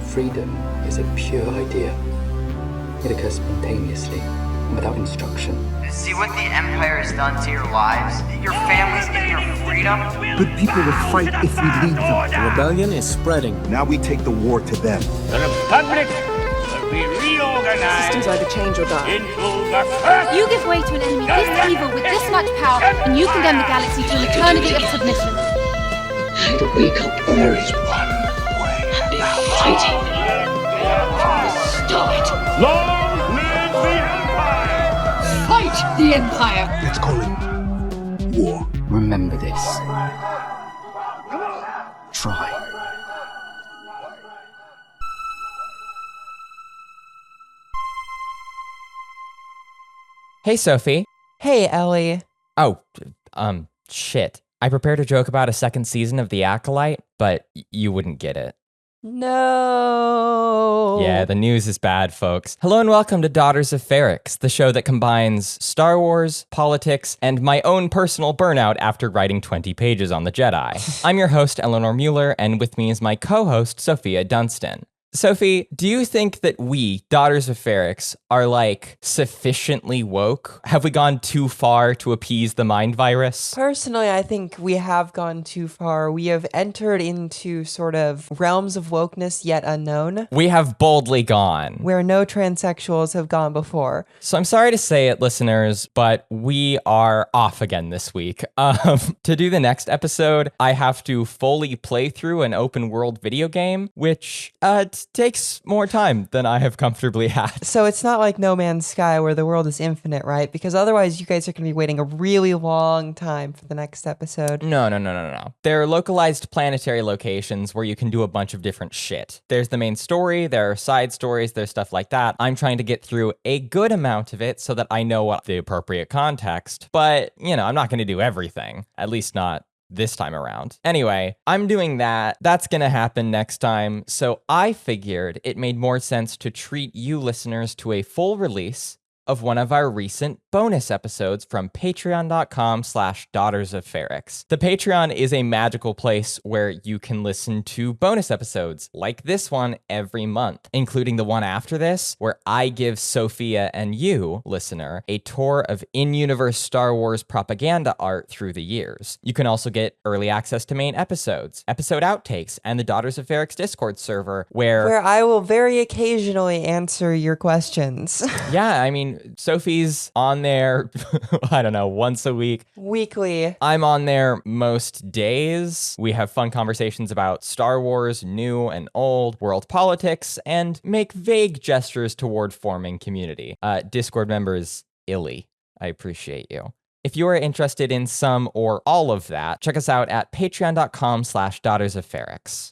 Freedom is a pure idea. It occurs spontaneously and without instruction. See what the Empire has done to your lives? Your families and your freedom? Good people will fight if we lead them. The rebellion is spreading. Now we take the war to them. The Republic will be reorganized. Systems either change or die. Into the first. You give way to an enemy this evil with this much power, and you condemn the galaxy to an eternity of submission. And wake up. There is one way. Be fighting from the start. Long live the Empire! Fight the Empire! Let's call it war. Remember this. Try. Hey, Sophie. Hey, Ellie. Oh, shit. I prepared a joke about a second season of The Acolyte, but you wouldn't get it. No. Yeah, the news is bad, folks. Hello and welcome to Daughters of Ferrix, the show that combines Star Wars, politics, and my own personal burnout after writing 20 pages on the Jedi. I'm your host, Eleanor Mueller, and with me is my co-host, Sophia Dunstan. Sophie, do you think that we, Daughters of Ferrix, are, sufficiently woke? Have we gone too far to appease the mind virus? Personally, I think we have gone too far. We have entered into sort of realms of wokeness yet unknown. We have boldly gone. Where no transsexuals have gone before. So I'm sorry to say it, listeners, but we are off again this week. To do the next episode, I have to fully play through an open world video game, which, takes more time than I have comfortably had. So it's not like No Man's Sky where the world is infinite, right? Because otherwise you guys are going to be waiting a really long time for the next episode. No. There are localized planetary locations where you can do a bunch of different shit. There's the main story, there are side stories, there's stuff like that. I'm trying to get through a good amount of it so that I know what the appropriate context, but, I'm not going to do everything. At least not this time around. Anyway, I'm doing that. That's gonna happen next time. So I figured it made more sense to treat you listeners to a full release of one of our recent bonus episodes from patreon.com/Daughters of Ferrix. The Patreon is a magical place where you can listen to bonus episodes like this one every month, including the one after this, where I give Sophia and you, listener, a tour of in-universe Star Wars propaganda art through the years. You can also get early access to main episodes, episode outtakes, and the Daughters of Ferrix Discord server, where I will very occasionally answer your questions. Yeah, I mean, Sophie's on there, I don't know, once a week. Weekly. I'm on there most days. We have fun conversations about Star Wars, new and old, world politics, and make vague gestures toward forming community. Discord members, Illy, I appreciate you. If you are interested in some or all of that, check us out at patreon.com/Daughters of Ferrix.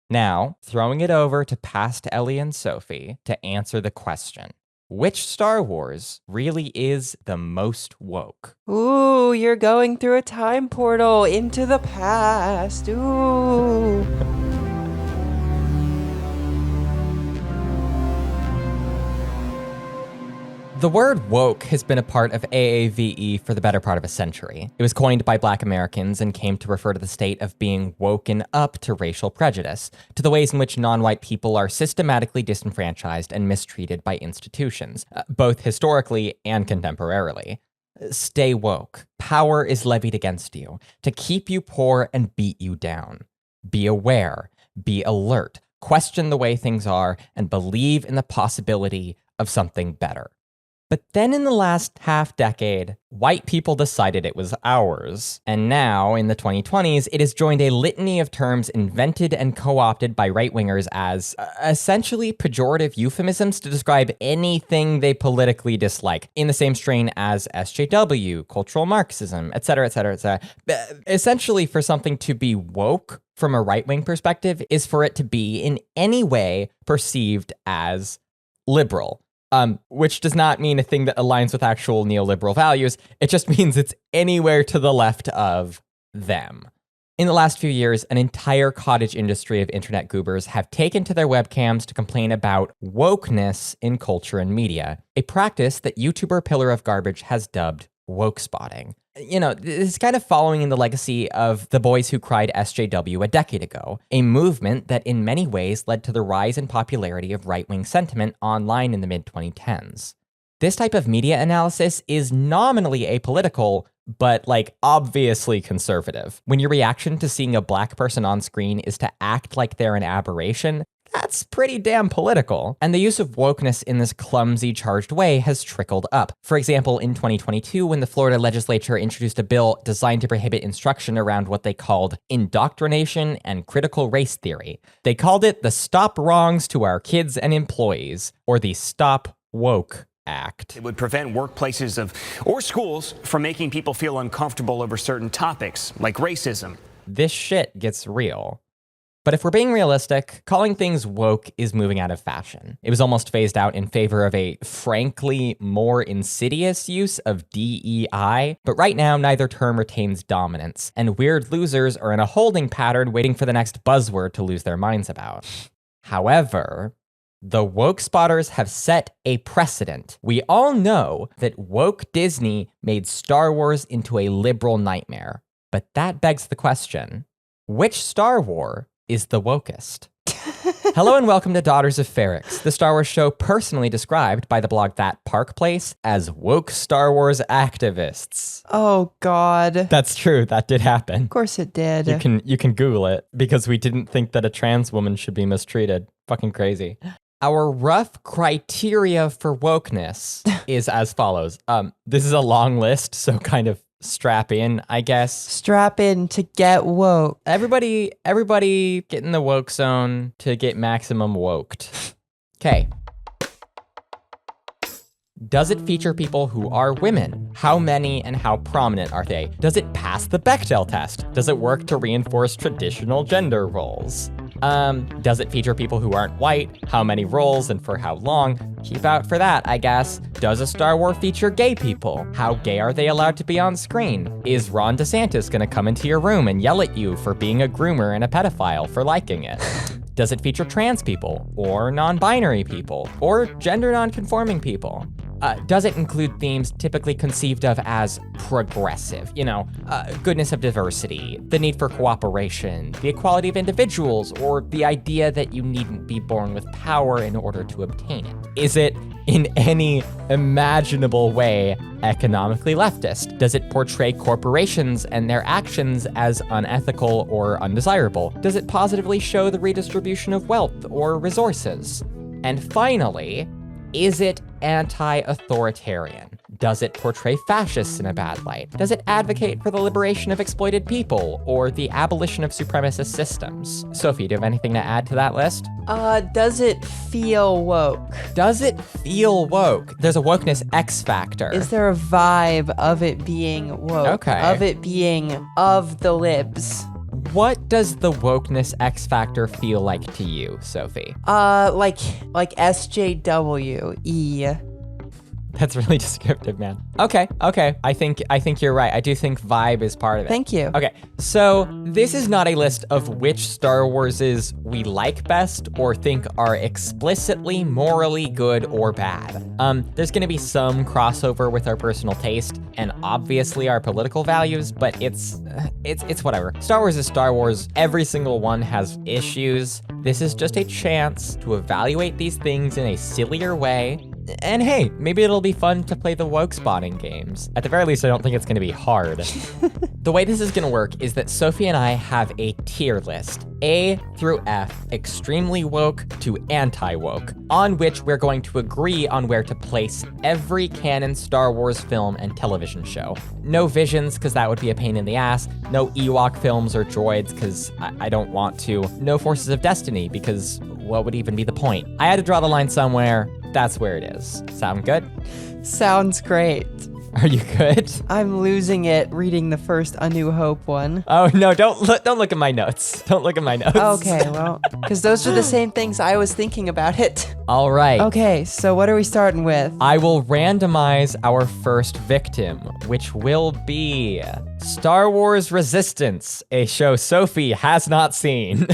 Now, throwing it over to past Ellie and Sophie to answer the question. Which Star Wars really is the most woke? Ooh, you're going through a time portal into the past. Ooh. The word woke has been a part of AAVE for the better part of a century. It was coined by Black Americans and came to refer to the state of being woken up to racial prejudice, to the ways in which non-white people are systematically disenfranchised and mistreated by institutions, both historically and contemporarily. Stay woke. Power is levied against you to keep you poor and beat you down. Be aware, be alert, question the way things are, and believe in the possibility of something better. But then in the last half-decade, white people decided it was ours. And now, in the 2020s, it has joined a litany of terms invented and co-opted by right-wingers as essentially pejorative euphemisms to describe anything they politically dislike, in the same strain as SJW, cultural Marxism, etc., etc., etc. Essentially, for something to be woke from a right-wing perspective is for it to be in any way perceived as liberal. Which does not mean a thing that aligns with actual neoliberal values. It just means it's anywhere to the left of them. In the last few years, an entire cottage industry of internet goobers have taken to their webcams to complain about wokeness in culture and media, a practice that YouTuber Pillar of Garbage has dubbed woke spotting. You know, this is kind of following in the legacy of the Boys Who Cried SJW a decade ago, a movement that in many ways led to the rise in popularity of right-wing sentiment online in the mid-2010s. This type of media analysis is nominally apolitical, but obviously conservative. When your reaction to seeing a black person on screen is to act like they're an aberration, that's pretty damn political. And the use of wokeness in this clumsy, charged way has trickled up. For example, in 2022, when the Florida legislature introduced a bill designed to prohibit instruction around what they called indoctrination and critical race theory. They called it the Stop Wrongs to Our Kids and Employees, or the Stop Woke Act. It would prevent workplaces or schools from making people feel uncomfortable over certain topics, like racism. This shit gets real. But if we're being realistic, calling things woke is moving out of fashion. It was almost phased out in favor of a, frankly, more insidious use of DEI. But right now, neither term retains dominance, and weird losers are in a holding pattern waiting for the next buzzword to lose their minds about. However, the woke spotters have set a precedent. We all know that woke Disney made Star Wars into a liberal nightmare. But that begs the question, which Star Wars is the wokest? Hello and welcome to Daughters of Ferrix, the Star Wars show personally described by the blog That Park Place as woke Star Wars activists. Oh, God. That's true. That did happen. Of course it did. You can Google it because we didn't think that a trans woman should be mistreated. Fucking crazy. Our rough criteria for wokeness is as follows. This is a long list, so kind of strap in, I guess. Strap in to get woke. Everybody get in the woke zone to get maximum woked. Okay. Does it feature people who are women? How many and how prominent are they? Does it pass the Bechdel test? Does it work to reinforce traditional gender roles? Does it feature people who aren't white? How many roles and for how long? Keep out for that, I guess. Does a Star Wars feature gay people? How gay are they allowed to be on screen? Is Ron DeSantis gonna come into your room and yell at you for being a groomer and a pedophile for liking it? Does it feature trans people, or non-binary people, or gender non-conforming people? Does it include themes typically conceived of as progressive? Goodness of diversity, the need for cooperation, the equality of individuals, or the idea that you needn't be born with power in order to obtain it? Is it, in any imaginable way, economically leftist? Does it portray corporations and their actions as unethical or undesirable? Does it positively show the redistribution of wealth or resources? And finally, is it anti-authoritarian? Does it portray fascists in a bad light? Does it advocate for the liberation of exploited people or the abolition of supremacist systems? Sophie, do you have anything to add to that list? Does it feel woke? Does it feel woke? There's a wokeness X factor. Is there a vibe of it being woke? Okay. Of it being of the libs? What does the wokeness X factor feel like to you, Sophie? Like SJWE. That's really descriptive, man. Okay. I think you're right. I do think vibe is part of it. Thank you. Okay, so this is not a list of which Star Warses we like best or think are explicitly morally good or bad. There's gonna be some crossover with our personal taste and obviously our political values, but it's whatever. Star Wars is Star Wars. Every single one has issues. This is just a chance to evaluate these things in a sillier way. And hey, maybe it'll be fun to play the woke spotting games. At the very least, I don't think it's gonna be hard. The way this is gonna work is that Sophie and I have a tier list, A through F, extremely woke to anti-woke, on which we're going to agree on where to place every canon Star Wars film and television show. No Visions, because that would be a pain in the ass. No Ewok films or droids, because I don't want to. No Forces of Destiny, because what would even be the point? I had to draw the line somewhere. That's where it is. Sound good? Sounds great. Are you good? I'm losing it reading the first A New Hope one. Oh no, don't look at my notes. Don't look at my notes. Okay, well, because those are the same things I was thinking about it. All right. Okay, so what are we starting with? I will randomize our first victim, which will be Star Wars Resistance, a show Sophie has not seen.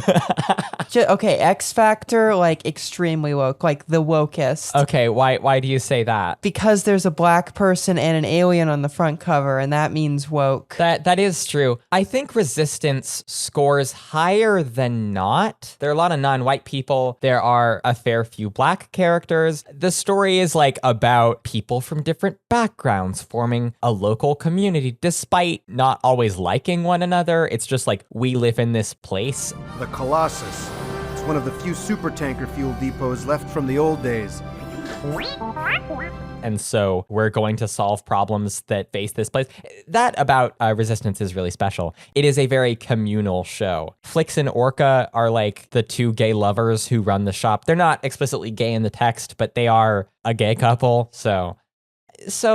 Okay, X Factor, like extremely woke, like the wokest. Okay, why do you say that? Because there's a black person and an alien on the front cover, and that means woke. That is true. I think Resistance scores higher than not. There are a lot of non-white people. There are a fair few black characters. The story is like about people from different backgrounds forming a local community despite not always liking one another. It's just like we live in this place. The Colossus. It's one of the few supertanker fuel depots left from the old days. And so we're going to solve problems that face this place. That about Resistance is really special. It is a very communal show. Flix and Orca are like the two gay lovers who run the shop. They're not explicitly gay in the text, but they are a gay couple. So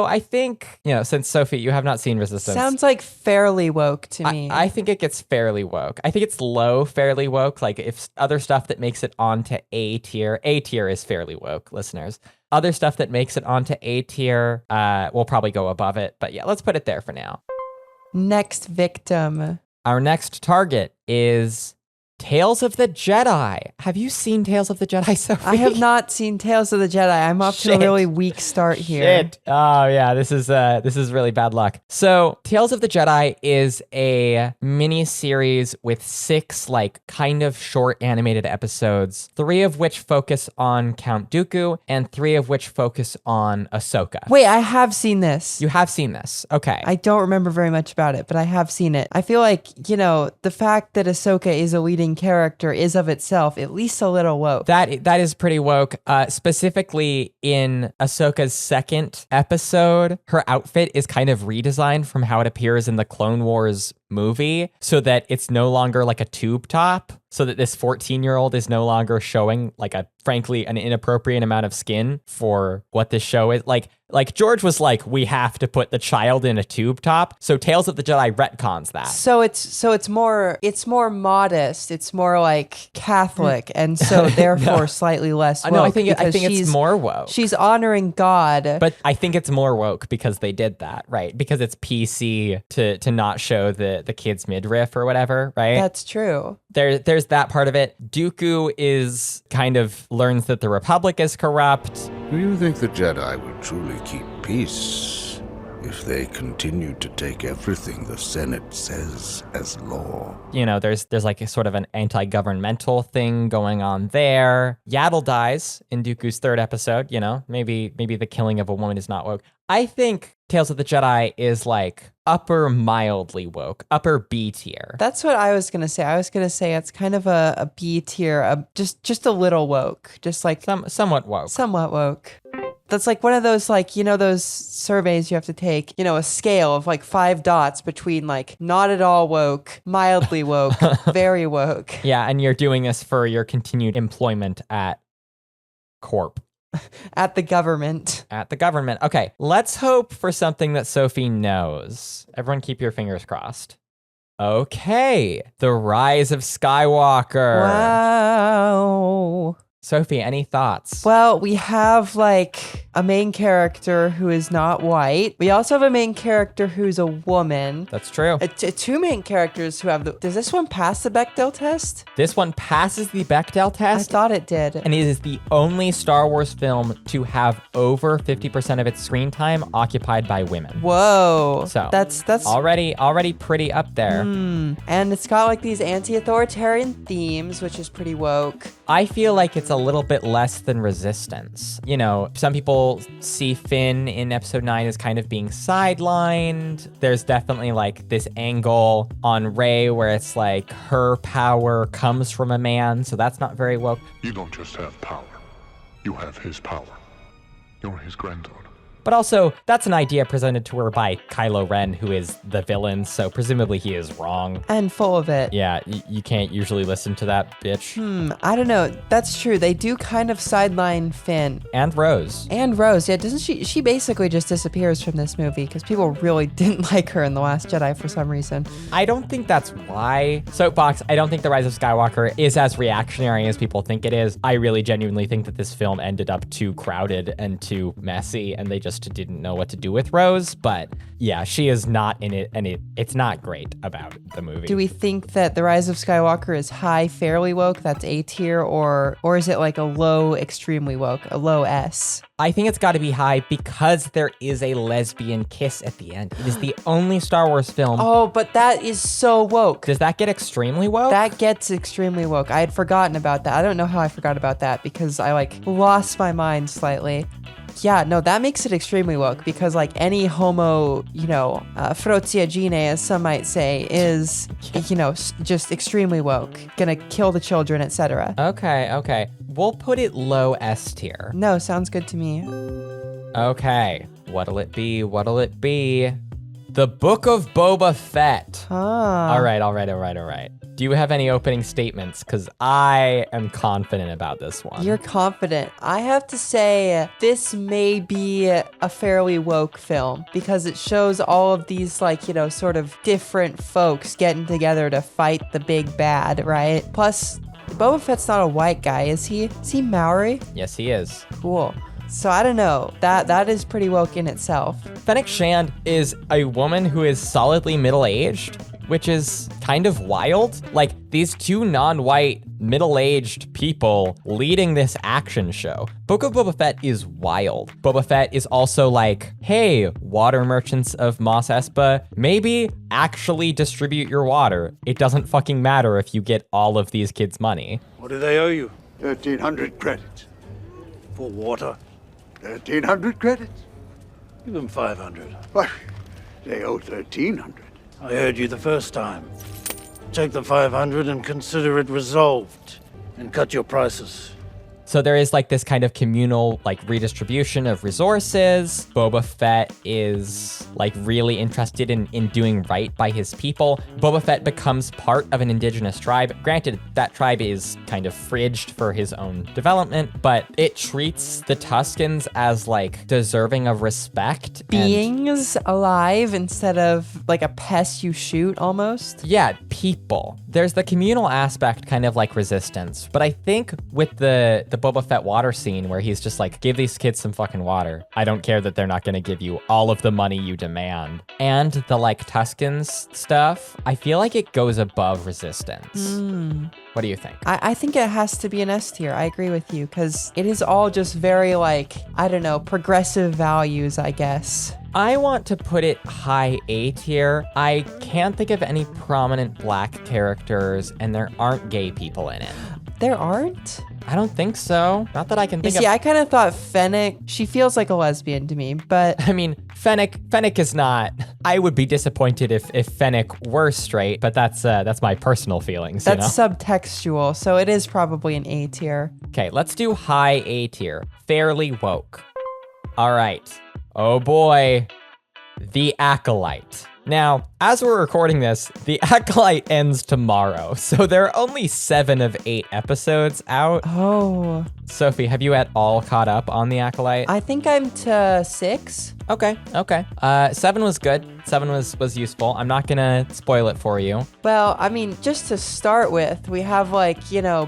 I think, since Sophie, you have not seen Resistance. Sounds like fairly woke to me. I think it gets fairly woke. I think it's low fairly woke. Like if other stuff that makes it onto A tier is fairly woke, listeners. Other stuff that makes it onto A tier will probably go above it. But yeah, let's put it there for now. Next victim. Our next target is Tales of the Jedi. Have you seen Tales of the Jedi, Sophie? I have not seen Tales of the Jedi. I'm off to a really weak start here. Shit. Oh yeah, this is really bad luck. So Tales of the Jedi is a mini series with 6 like kind of short animated episodes, 3 of which focus on Count Dooku and 3 of which focus on Ahsoka. Wait, I have seen this. You have seen this. Okay. I don't remember very much about it, but I have seen it. I feel like, the fact that Ahsoka is a leading character is of itself at least a little woke. That is pretty woke. Specifically in Ahsoka's second episode, her outfit is kind of redesigned from how it appears in the Clone Wars movie so that it's no longer like a tube top, so that this 14-year-old is no longer showing like frankly an inappropriate amount of skin for what this show is. Like George was like, we have to put the child in a tube top. So Tales of the Jedi retcons that. So it's more modest. It's more like Catholic, and so therefore slightly less woke. No, I think it's more woke. She's honoring God. But I think it's more woke because they did that, right? Because it's PC to not show the kid's midriff or whatever, right? That's true. There's that part of it. Dooku is kind of learns that the Republic is corrupt. Do you think the Jedi will truly keep peace if they continue to take everything the Senate says as law? There's like a sort of an anti-governmental thing going on there. Yaddle dies in Dooku's third episode. Maybe the killing of a woman is not woke. I think Tales of the Jedi is like upper mildly woke, upper B tier. That's what I was gonna say. I was gonna say it's kind of a B tier, just a little woke, just like somewhat woke. Somewhat woke. That's like one of those those surveys you have to take, a scale of like 5 dots between like not at all woke, mildly woke, very woke. Yeah, and you're doing this for your continued employment at Corp. At the government. Okay, let's hope for something that Sophie knows. Everyone keep your fingers crossed. Okay, The Rise of Skywalker. Wow. Sophie, any thoughts? Well, we have like a main character who is not white. We also have a main character who's a woman. That's true. 2 main characters who have does this one pass the Bechdel test? This one passes the Bechdel test. I thought it did. And it is the only Star Wars film to have over 50% of its screen time occupied by women. Whoa. So that's already pretty up there. And it's got like these anti-authoritarian themes, which is pretty woke. I feel like it's a little bit less than Resistance. Some people see Finn in episode 9 as kind of being sidelined. There's definitely like this angle on Rey where it's like her power comes from a man, so that's not very woke. You don't just have power. You have his power. You're his granddaughter. But also, that's an idea presented to her by Kylo Ren, who is the villain, so presumably he is wrong. And full of it. Yeah, you can't usually listen to that bitch. I don't know. That's true. They do kind of sideline Finn. And Rose. And Rose, yeah, doesn't she? She basically just disappears from this movie because people really didn't like her in The Last Jedi for some reason. I don't think that's why. Soapbox, I don't think The Rise of Skywalker is as reactionary as people think it is. I really genuinely think that this film ended up too crowded and too messy, and they just didn't know what to do with Rose. But yeah, she is not in it, and it's not great about the movie. Do we think that The Rise of Skywalker is high, fairly woke, that's A tier, or is it like a low, extremely woke, a low S? I think it's got to be high because there is a lesbian kiss at the end. It is the only Star Wars film. Oh, but that is so woke. Does that get extremely woke? That gets extremely woke. I had forgotten about that. I don't know how I forgot about that because I lost my mind slightly. Yeah, no, that makes it extremely woke because any homo, frozziagine, as some might say, is, just extremely woke, gonna kill the children, etc. Okay. We'll put it low S tier. No, sounds good to me. Okay, what'll it be? The Book of Boba Fett. Ah. All right. Do you have any opening statements? Because I am confident about this one. You're confident. I have to say, this may be a fairly woke film because it shows all of these, sort of different folks getting together to fight the big bad, right? Plus, Boba Fett's not a white guy, is he? Is he Maori? Yes, he is. Cool. So I don't know. That is pretty woke in itself. Fennec Shand is a woman who is solidly middle-aged, which is kind of wild. These two non-white, middle-aged people leading this action show. Book of Boba Fett is wild. Boba Fett is also hey, water merchants of Mos Espa, maybe actually distribute your water. It doesn't fucking matter if you get all of these kids' money. What do they owe you? 1,300 credits. For water? 1,300 credits. Give them 500. What? They owe 1,300. I heard you the first time. Take the 500 and consider it resolved, and cut your prices. So there is this kind of communal redistribution of resources. Boba Fett is really interested in doing right by his people. Boba Fett becomes part of an indigenous tribe. Granted, that tribe is kind of fridged for his own development, but it treats the Tuskens as deserving of respect. Beings alive instead of a pest you shoot almost. Yeah, people. There's the communal aspect kind of resistance, but I think with the Boba Fett water scene where he's just give these kids some fucking water. I don't care that they're not going to give you all of the money you demand. And the Tuskens stuff, I feel it goes above resistance. What do you think? I think it has to be an S tier. I agree with you because it is all just very progressive values, I guess. I want to put it high A tier. I can't think of any prominent black characters, and there aren't gay people in it. There aren't? I don't think so. Not that I can think of. I kind of thought Fennec, she feels like a lesbian to me, but... I mean, Fennec is not... I would be disappointed if Fennec were straight, but that's my personal feelings, That's subtextual, so it is probably an A tier. Okay, let's do high A tier. Fairly woke. All right. Oh boy. The Acolyte. Now, as we're recording this, The Acolyte ends tomorrow, so there are only 7 of 8 episodes out. Oh. Sophie, have you at all caught up on The Acolyte? I think I'm to 6. Okay. 7 was good. 7 was useful. I'm not gonna spoil it for you. Well, I mean, just to start with, we have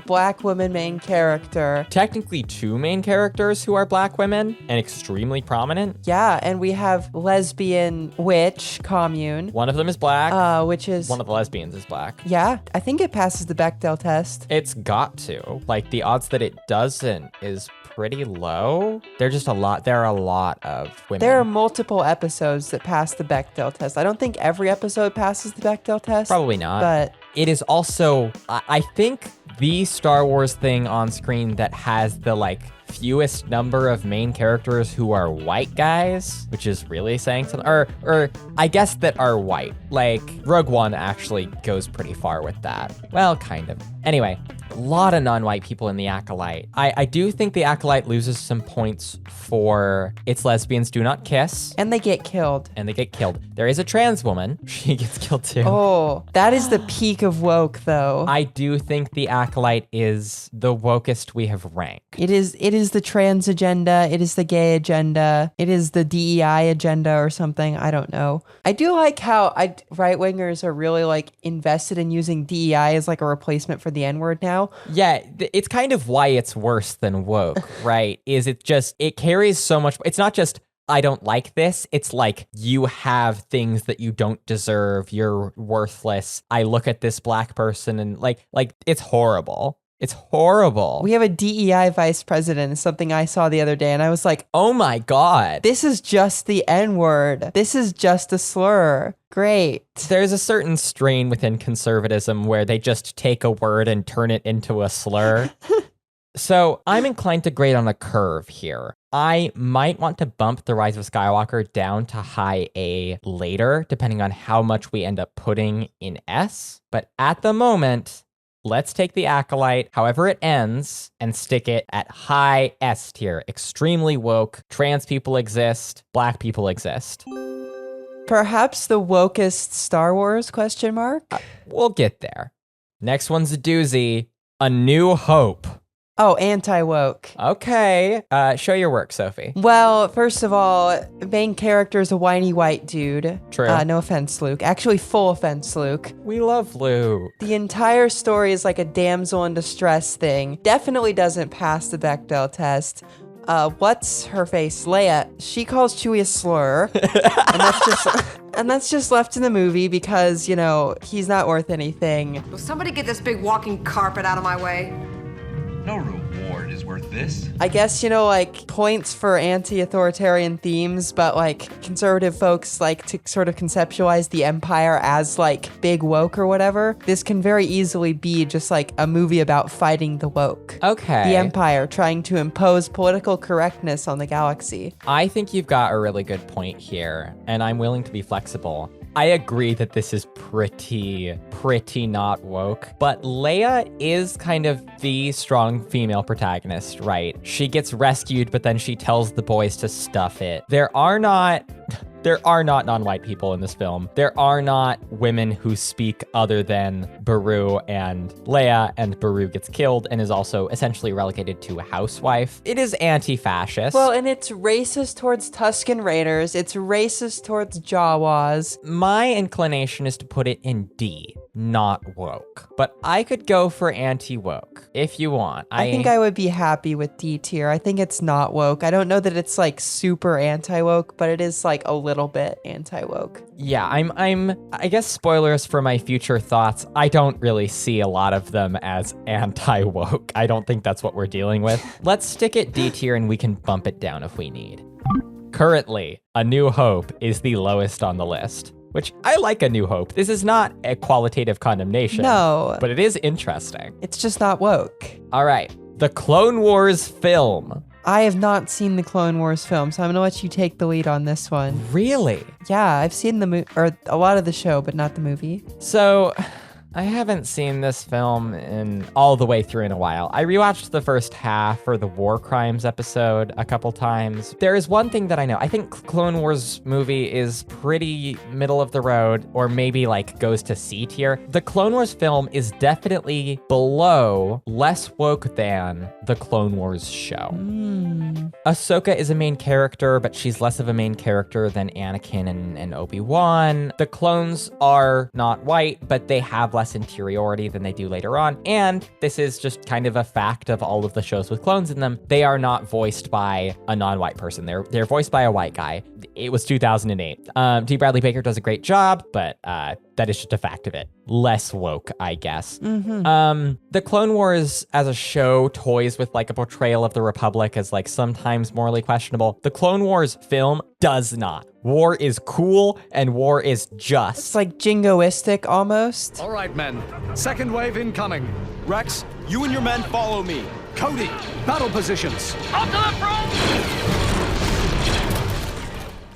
black woman main character. Technically 2 main characters who are black women and extremely prominent. Yeah, and we have lesbian witch commune. One of them is black. Which is... One of the lesbians is black. Yeah, I think it passes the Bechdel test. It's got to. The odds that it doesn't is pretty low. There are a lot of women. There are multiple episodes that pass the Bechdel test. I don't think every episode passes the Bechdel test. Probably not. But it is also, I think, the Star Wars thing on screen that has the fewest number of main characters who are white guys, which is really saying something. Or I guess that are white. Rogue One actually goes pretty far with that. Well, kind of. Anyway, lot of non-white people in the Acolyte. I do think the Acolyte loses some points for its lesbians do not kiss. And they get killed. There is a trans woman. She gets killed too. Oh, that is the peak of woke, though. I do think the Acolyte is the wokest we have ranked. It is the trans agenda. It is the gay agenda. It is the DEI agenda or something. I don't know. I do like how right-wingers are really like invested in using DEI as like a replacement for the N-word now. Yeah, it's kind of why it's worse than woke, right? It carries so much. It's not just, I don't like this. It's like, you have things that you don't deserve. You're worthless. I look at this black person and like it's horrible. It's horrible. We have a DEI vice president, is something I saw the other day, and I was like, oh my God. This is just the N-word. This is just a slur. Great. There's a certain strain within conservatism where they just take a word and turn it into a slur. So I'm inclined to grade on a curve here. I might want to bump The Rise of Skywalker down to high A later, depending on how much we end up putting in S. But at the moment, let's take the Acolyte, however it ends, and stick it at high S tier. Extremely woke. Trans people exist. Black people exist. Perhaps the wokest Star Wars, ? We'll get there. Next one's a doozy. A New Hope. Oh, anti-woke. Okay. Show your work, Sophie. Well, first of all, the main character is a whiny white dude. True. No offense, Luke. Actually, full offense, Luke. We love Luke. The entire story is like a damsel in distress thing. Definitely doesn't pass the Bechdel test. What's her face? Leia. She calls Chewie a slur. and that's just left in the movie because, you know, he's not worth anything. Will somebody get this big walking carpet out of my way? No reward is worth this. I guess, you know, like, points for anti-authoritarian themes, but, like, conservative folks like to sort of conceptualize the Empire as, like, big woke or whatever. This can very easily be just, like, a movie about fighting the woke. Okay. The Empire trying to impose political correctness on the galaxy. I think you've got a really good point here, and I'm willing to be flexible. I agree that this is pretty not woke, but Leia is kind of the strong female protagonist, right? She gets rescued, but then she tells the boys to stuff it. There are not non-white people in this film. There are not women who speak other than Beru and Leia, and Beru gets killed and is also essentially relegated to a housewife. It is anti-fascist. Well, and it's racist towards Tusken Raiders. It's racist towards Jawas. My inclination is to put it in D, not woke. But I could go for anti-woke if you want. I think I would be happy with D tier. I think it's not woke. I don't know that it's like super anti-woke, but it is like a little bit anti-woke. Yeah, I guess spoilers for my future thoughts. I don't really see a lot of them as anti-woke. I don't think that's what we're dealing with. Let's stick it D tier and we can bump it down if we need. Currently, A New Hope is the lowest on the list, which I like A New Hope. This is not a qualitative condemnation. No. But it is interesting. It's just not woke. All right, the Clone Wars film. I have not seen the Clone Wars film, so I'm gonna let you take the lead on this one. Really? Yeah, I've seen or a lot of the show, but not the movie. So, I haven't seen this film all the way through in a while. I rewatched the first half for the War Crimes episode a couple times. There is one thing that I know. I think Clone Wars movie is pretty middle of the road, or maybe like goes to C tier. The Clone Wars film is definitely below, less woke than the Clone Wars show. Ahsoka is a main character, but she's less of a main character than Anakin and Obi-Wan. The clones are not white, but they have less interiority than they do later on. And this is just kind of a fact of all of the shows with clones in them. They are not voiced by a non-white person. They're voiced by a white guy. It was 2008. D. Bradley Baker does a great job, but that is just a fact of it. Less woke, I guess. The Clone Wars as a show toys with like a portrayal of the Republic as like sometimes morally questionable. The Clone Wars film does not. War is cool and war is just. It's like jingoistic almost. All right, men. Second wave incoming. Rex, you and your men follow me. Cody, battle positions. Up to the front!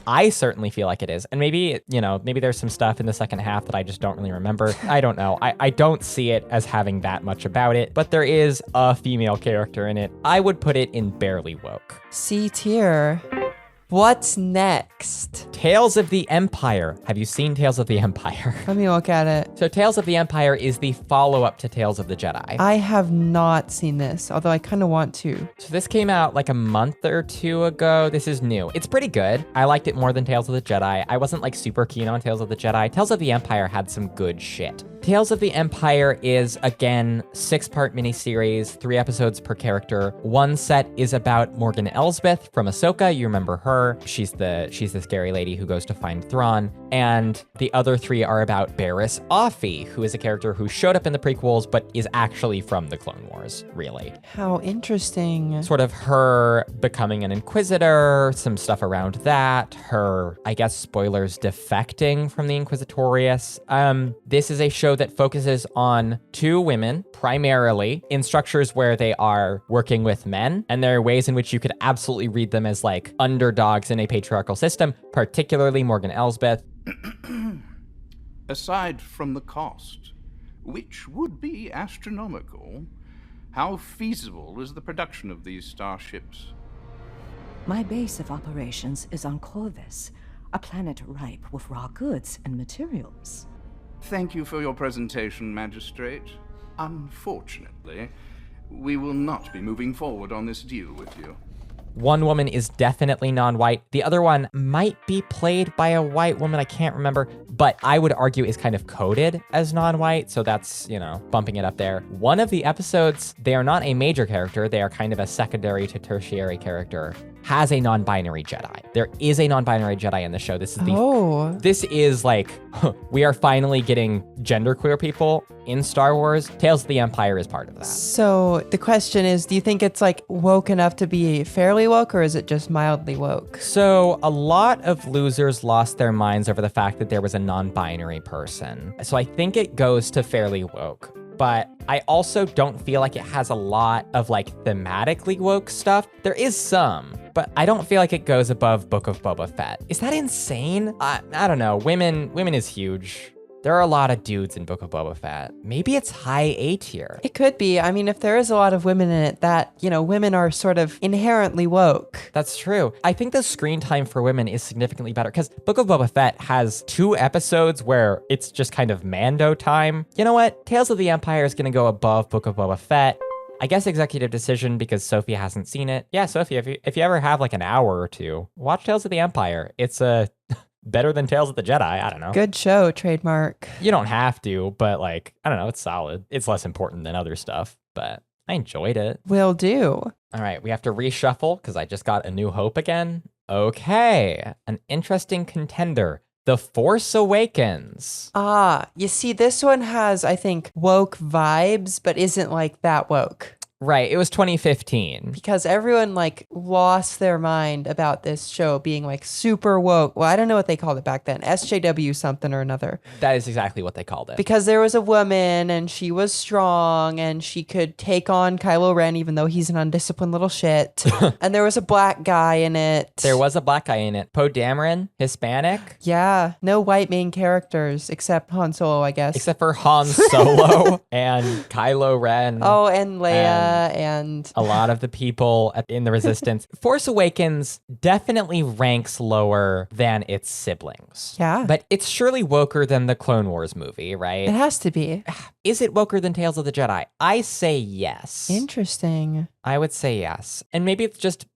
I certainly feel like it is. And maybe, maybe there's some stuff in the second half that I just don't really remember. I don't know. I don't see it as having that much about it, but there is a female character in it. I would put it in barely woke. C tier. What's next? Tales of the Empire. Have you seen Tales of the Empire? Let me look at it. So Tales of the Empire is the follow-up to Tales of the Jedi. I have not seen this, although I kind of want to. So this came out like a month or two ago. This is new. It's pretty good. I liked it more than Tales of the Jedi. I wasn't like super keen on Tales of the Jedi. Tales of the Empire had some good shit. Tales of the Empire is, again, 6-part miniseries, 3 episodes per character. One set is about Morgan Elsbeth from Ahsoka. You remember her. She's the scary lady who goes to find Thrawn. And the other 3 are about Barriss Offee, who is a character who showed up in the prequels, but is actually from the Clone Wars, really. How interesting. Sort of her becoming an Inquisitor, some stuff around that, her, I guess, spoilers, defecting from the Inquisitorius. This is a show that focuses on 2 women, primarily, in structures where they are working with men, and there are ways in which you could absolutely read them as, like, underdogs in a patriarchal system, particularly Morgan Elsbeth. Aside from the cost, which would be astronomical, how feasible is the production of these starships? My base of operations is on Corvus, a planet ripe with raw goods and materials. Thank you for your presentation, Magistrate. Unfortunately, we will not be moving forward on this deal with you. One woman is definitely non-white. The other one might be played by a white woman. I can't remember, but I would argue is kind of coded as non-white. So that's, bumping it up there. One of the episodes, they are not a major character. They are kind of a secondary to tertiary character, has a non-binary Jedi. There is a non-binary Jedi in the show. This is like, we are finally getting genderqueer people in Star Wars. Tales of the Empire is part of that. So the question is, do you think it's like woke enough to be fairly woke, or is it just mildly woke? So a lot of losers lost their minds over the fact that there was a non-binary person. So I think it goes to fairly woke. But I also don't feel like it has a lot of like thematically woke stuff. There is some, but I don't feel like it goes above Book of Boba Fett. Is that insane? I don't know. Women is huge. There are a lot of dudes in Book of Boba Fett. Maybe it's high A tier. It could be. I mean, if there is a lot of women in it, that, women are sort of inherently woke. That's true. I think the screen time for women is significantly better because Book of Boba Fett has 2 episodes where it's just kind of Mando time. You know what? Tales of the Empire is going to go above Book of Boba Fett. I guess executive decision because Sophie hasn't seen it. Yeah, Sophie, if you ever have like an hour or 2, watch Tales of the Empire. It's better than Tales of the Jedi. I don't know. Good show, trademark. You don't have to, but like, I don't know, it's solid. It's less important than other stuff, but I enjoyed it. Will do. All right, we have to reshuffle because I just got A New Hope again. Okay, an interesting contender. The Force Awakens. You see, this one has, I think, woke vibes, but isn't like that woke. Right, it was 2015. Because everyone like lost their mind about this show being like super woke. Well, I don't know what they called it back then. SJW something or another. That is exactly what they called it. Because there was a woman and she was strong and she could take on Kylo Ren even though he's an undisciplined little shit. And there was a black guy in it. There was a black guy in it. Poe Dameron, Hispanic. Yeah, no white main characters except Han Solo, I guess. Except for Han Solo and Kylo Ren. Oh, and Leia. And a lot of the people in the Resistance. Force Awakens definitely ranks lower than its siblings. Yeah. But it's surely woker than the Clone Wars movie, right? It has to be. Is it woker than Tales of the Jedi? I say yes. Interesting. I would say yes. And maybe it's just,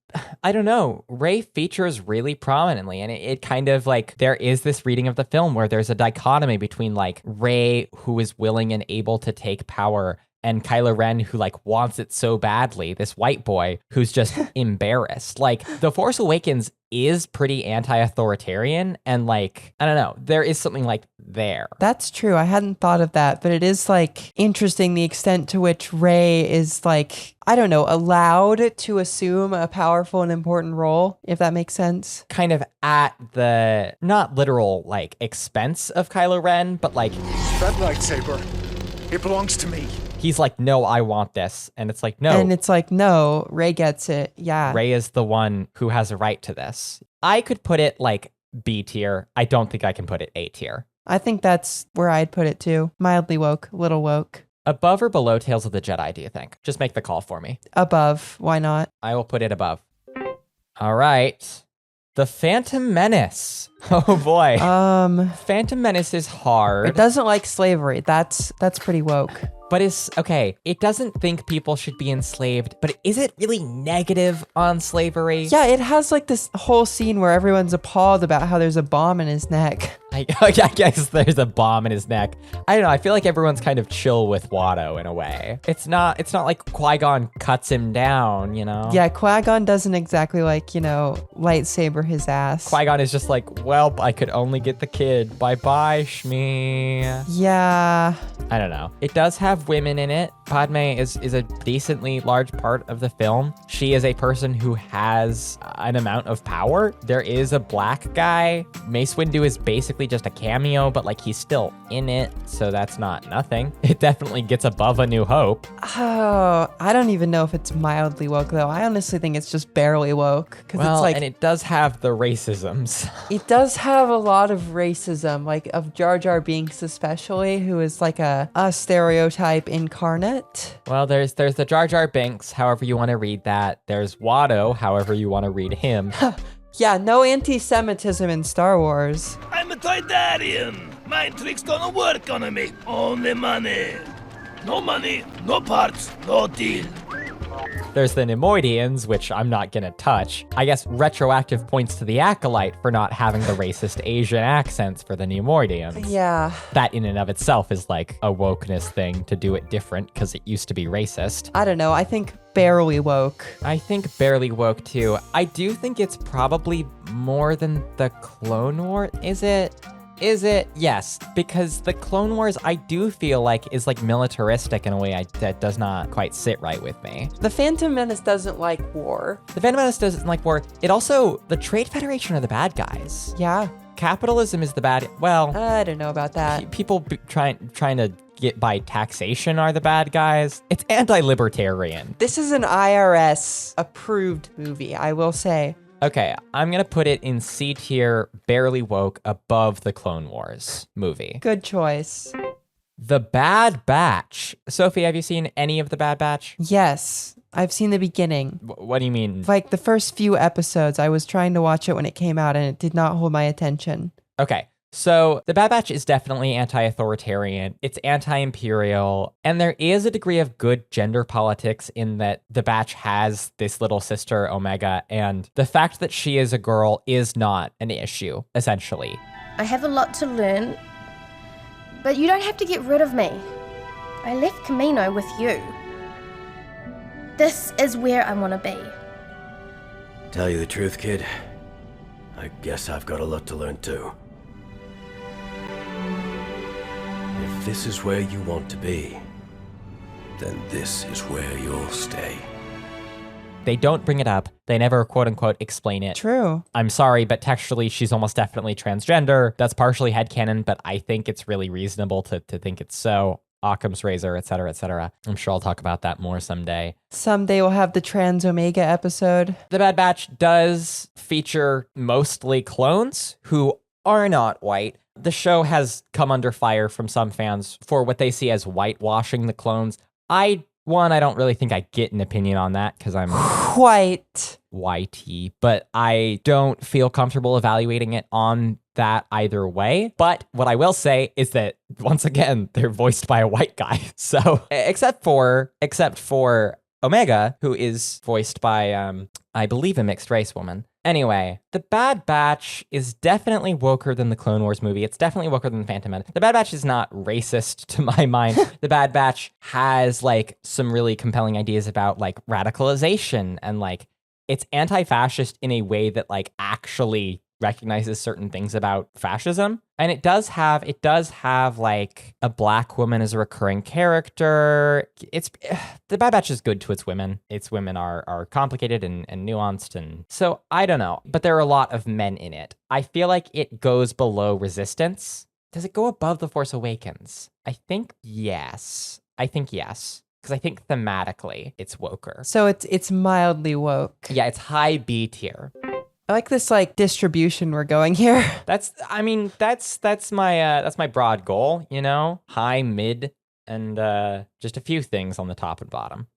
I don't know, Rey features really prominently, and it kind of like, there is this reading of the film where there's a dichotomy between like Rey, who is willing and able to take power, and Kylo Ren, who like wants it so badly, this white boy who's just embarrassed. Like, The Force Awakens is pretty anti-authoritarian, and like, I don't know, there is something like there. That's true. I hadn't thought of that, but it is like interesting the extent to which Rey is like, I don't know, allowed to assume a powerful and important role, if that makes sense. Kind of at the, not literal like expense of Kylo Ren, but like, that lightsaber, it belongs to me. He's like, no, I want this. And it's like, no. And it's like, no, Rey gets it. Yeah. Rey is the one who has a right to this. I could put it like B tier. I don't think I can put it A tier. I think that's where I'd put it too. Mildly woke, little woke. Above or below Tales of the Jedi, do you think? Just make the call for me. Above. Why not? I will put it above. All right. The Phantom Menace. Oh boy. Phantom Menace is hard. It doesn't like slavery. That's pretty woke. But it's, okay, it doesn't think people should be enslaved, but is it really negative on slavery? Yeah, it has like this whole scene where everyone's appalled about how there's a bomb in his neck. I guess there's a bomb in his neck. I don't know, I feel like everyone's kind of chill with Watto in a way. It's not like Qui-Gon cuts him down, you know? Yeah, Qui-Gon doesn't exactly like, lightsaber his ass. Qui-Gon is just like, well, I could only get the kid. Bye-bye, Shmi. Yeah. I don't know. It does have women in it. Padme is a decently large part of the film. She is a person who has an amount of power. There is a black guy. Mace Windu is basically just a cameo, but like he's still in it, so that's not nothing. It definitely gets above A New Hope. Oh, I don't even know if it's mildly woke though. I honestly think it's just barely woke. Well, it's like, and it does have the racisms. It does have a lot of racism, like of Jar Jar Binks especially, who is like a stereotype incarnate. Well, there's the Jar Jar Binks, however you want to read that. There's Watto, however you want to read him. Yeah, no anti-Semitism in Star Wars. I'm a Toydarian. My trick's gonna work on me. Only money. No money, no parts, no deal. There's the Nemoidians, which I'm not gonna touch. I guess retroactive points to the Acolyte for not having the racist Asian accents for the Nemoidians. Yeah. That in and of itself is like a wokeness thing to do it different because it used to be racist. I don't know. I think barely woke. I think barely woke too. I do think it's probably more than the Clone War. Is it? Yes, because the Clone Wars I do feel like is like militaristic in a way that does not quite sit right with me. The Phantom Menace doesn't like war. The Phantom Menace doesn't like war. It also, the Trade Federation are the bad guys. Yeah. Capitalism is the bad, well. I don't know about that. People trying to get by taxation are the bad guys. It's anti-libertarian. This is an IRS approved movie, I will say. Okay, I'm gonna put it in C tier, barely woke, above the Clone Wars movie. Good choice. The Bad Batch. Sophie, have you seen any of The Bad Batch? Yes, I've seen the beginning. What do you mean? Like the first few episodes, I was trying to watch it when it came out and it did not hold my attention. Okay. So the Bad Batch is definitely anti-authoritarian, it's anti-imperial, and there is a degree of good gender politics in that the Batch has this little sister, Omega, and the fact that she is a girl is not an issue, essentially. I have a lot to learn, but you don't have to get rid of me. I left Camino with you. This is where I want to be. Tell you the truth, kid, I guess I've got a lot to learn too. If this is where you want to be, then this is where you'll stay. They don't bring it up. They never, quote unquote, explain it. True. I'm sorry, but textually, she's almost definitely transgender. That's partially headcanon, but I think it's really reasonable to think it's so. Occam's razor, etc., etc. I'm sure I'll talk about that more someday. Someday we'll have the Trans Omega episode. The Bad Batch does feature mostly clones who are not white. The show has come under fire from some fans for what they see as whitewashing the clones. I don't really think I get an opinion on that because I'm whitey, but I don't feel comfortable evaluating it on that either way. But what I will say is that once again, they're voiced by a white guy. So except for Omega, who is voiced by, I believe, a mixed race woman. Anyway, The Bad Batch is definitely woker than the Clone Wars movie. It's definitely woker than the Phantom Menace. The Bad Batch is not racist to my mind. The Bad Batch has like some really compelling ideas about like radicalization and like it's anti-fascist in a way that like actually recognizes certain things about fascism. And it does have like a black woman as a recurring character. The Bad Batch is good to its women. Its women are complicated and nuanced. And so I don't know, but there are a lot of men in it. I feel like it goes below Resistance. Does it go above The Force Awakens? I think yes. Because I think thematically it's woker. So it's mildly woke. Yeah, it's high B tier. I like this like distribution we're going here. That's my broad goal, you know? High, mid, and just a few things on the top and bottom.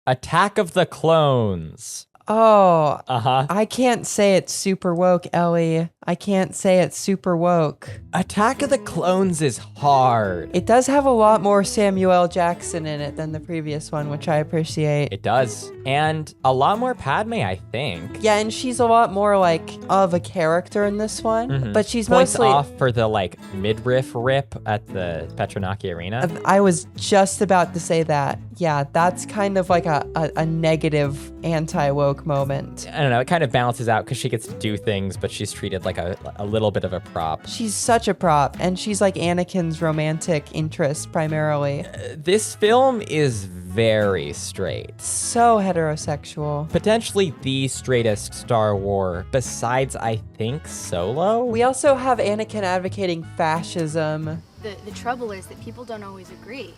Attack of the Clones. Oh, Uh-huh. I can't say it's super woke, Ellie. I can't say it's super woke. Attack of the Clones is hard. It does have a lot more Samuel L. Jackson in it than the previous one, which I appreciate. It does. And a lot more Padme, I think. Yeah, and she's a lot more like of a character in this one, but she's Points mostly off for the like midriff rip at the Petronaki Arena. I was just about to say that. Yeah, that's kind of like a negative anti-woke moment. I don't know, it kind of balances out because she gets to do things, but she's treated like a little bit of a prop. She's such a prop, and she's like Anakin's romantic interest primarily. This film is very straight. So heterosexual. Potentially the straightest Star Wars, besides, I think, Solo? We also have Anakin advocating fascism. The trouble is that people don't always agree.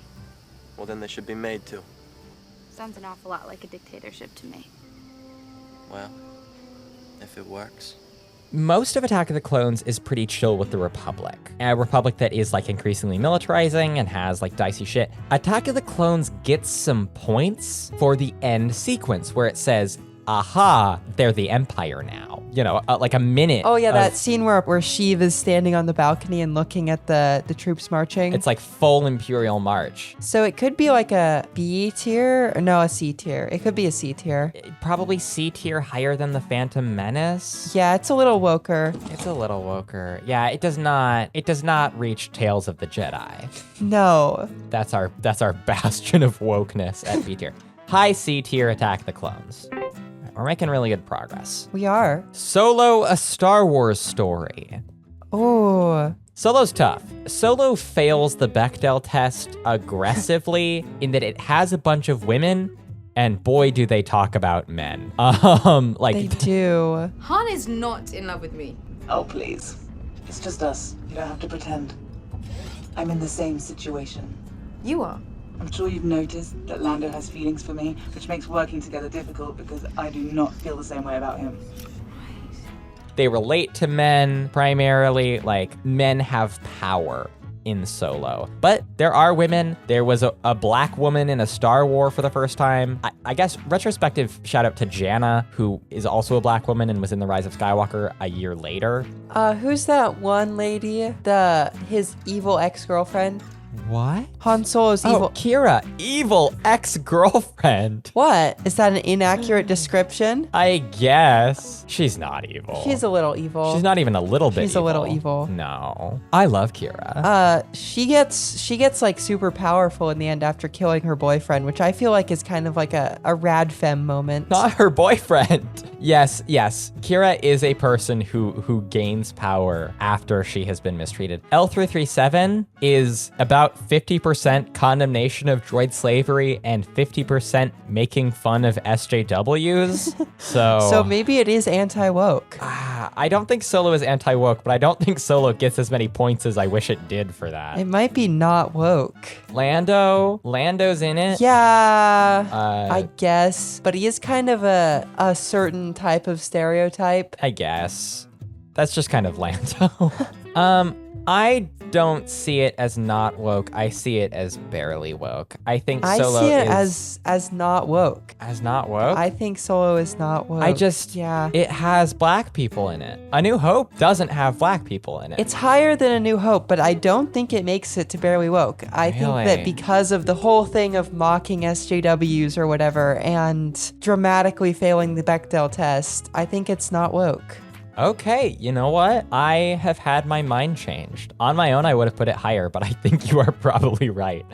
Well, then they should be made to. Sounds an awful lot like a dictatorship to me. Well, if it works. Most of Attack of the Clones is pretty chill with the Republic. A Republic that is like increasingly militarizing and has like dicey shit. Attack of the Clones gets some points for the end sequence where it says, aha, they're the Empire now. You know, like a minute. Oh yeah, that scene where Sheev is standing on the balcony and looking at the troops marching. It's like full Imperial March. So it could be like a B tier, or no, a C tier. It could be a C tier. Probably C tier, higher than the Phantom Menace. Yeah, it's a little woker. It's a little woker. Yeah, it does not reach Tales of the Jedi. No. That's our bastion of wokeness at B tier. High C tier, Attack of the Clones. We're making really good progress. We are. Solo, a Star Wars story. Oh. Solo's tough. Solo fails the Bechdel test aggressively in that it has a bunch of women, and boy, do they talk about men. They do. Han is not in love with me. Oh, please. It's just us. You don't have to pretend. I'm in the same situation. You are. I'm sure you've noticed that Lando has feelings for me, which makes working together difficult because I do not feel the same way about him. They relate to men primarily, like men have power in Solo. But there are women. There was a black woman in a Star Wars for the first time. I guess retrospective shout out to Jana, who is also a black woman and was in The Rise of Skywalker a year later. Who's that one lady? His evil ex-girlfriend? What? Han Solo's evil. Oh, Kira, evil ex-girlfriend. What? Is that an inaccurate description? I guess. She's not evil. She's a little evil. She's not even a little bit She's evil. a little evil. No. I love Kira. She gets like super powerful in the end after killing her boyfriend, which I feel like is kind of like a rad femme moment. Not her boyfriend. Yes. Kira is a person who gains power after she has been mistreated. L337 is about 50% condemnation of droid slavery and 50% making fun of SJWs. So maybe it is anti-woke. I don't think Solo is anti-woke, but I don't think Solo gets as many points as I wish it did for that. It might be not woke. Lando's in it. Yeah, I guess. But he is kind of a certain type of stereotype. I guess. That's just kind of Lando. I don't see it as not woke. I see it as barely woke. I think Solo I see it as not woke. As not woke? I think Solo is not woke. It has black people in it. A New Hope doesn't have black people in it. It's higher than A New Hope, but I don't think it makes it to barely woke. I think that because of the whole thing of mocking SJWs or whatever and dramatically failing the Bechdel test, I think it's not woke. Okay, you know what? I have had my mind changed. On my own, I would have put it higher, but I think you are probably right.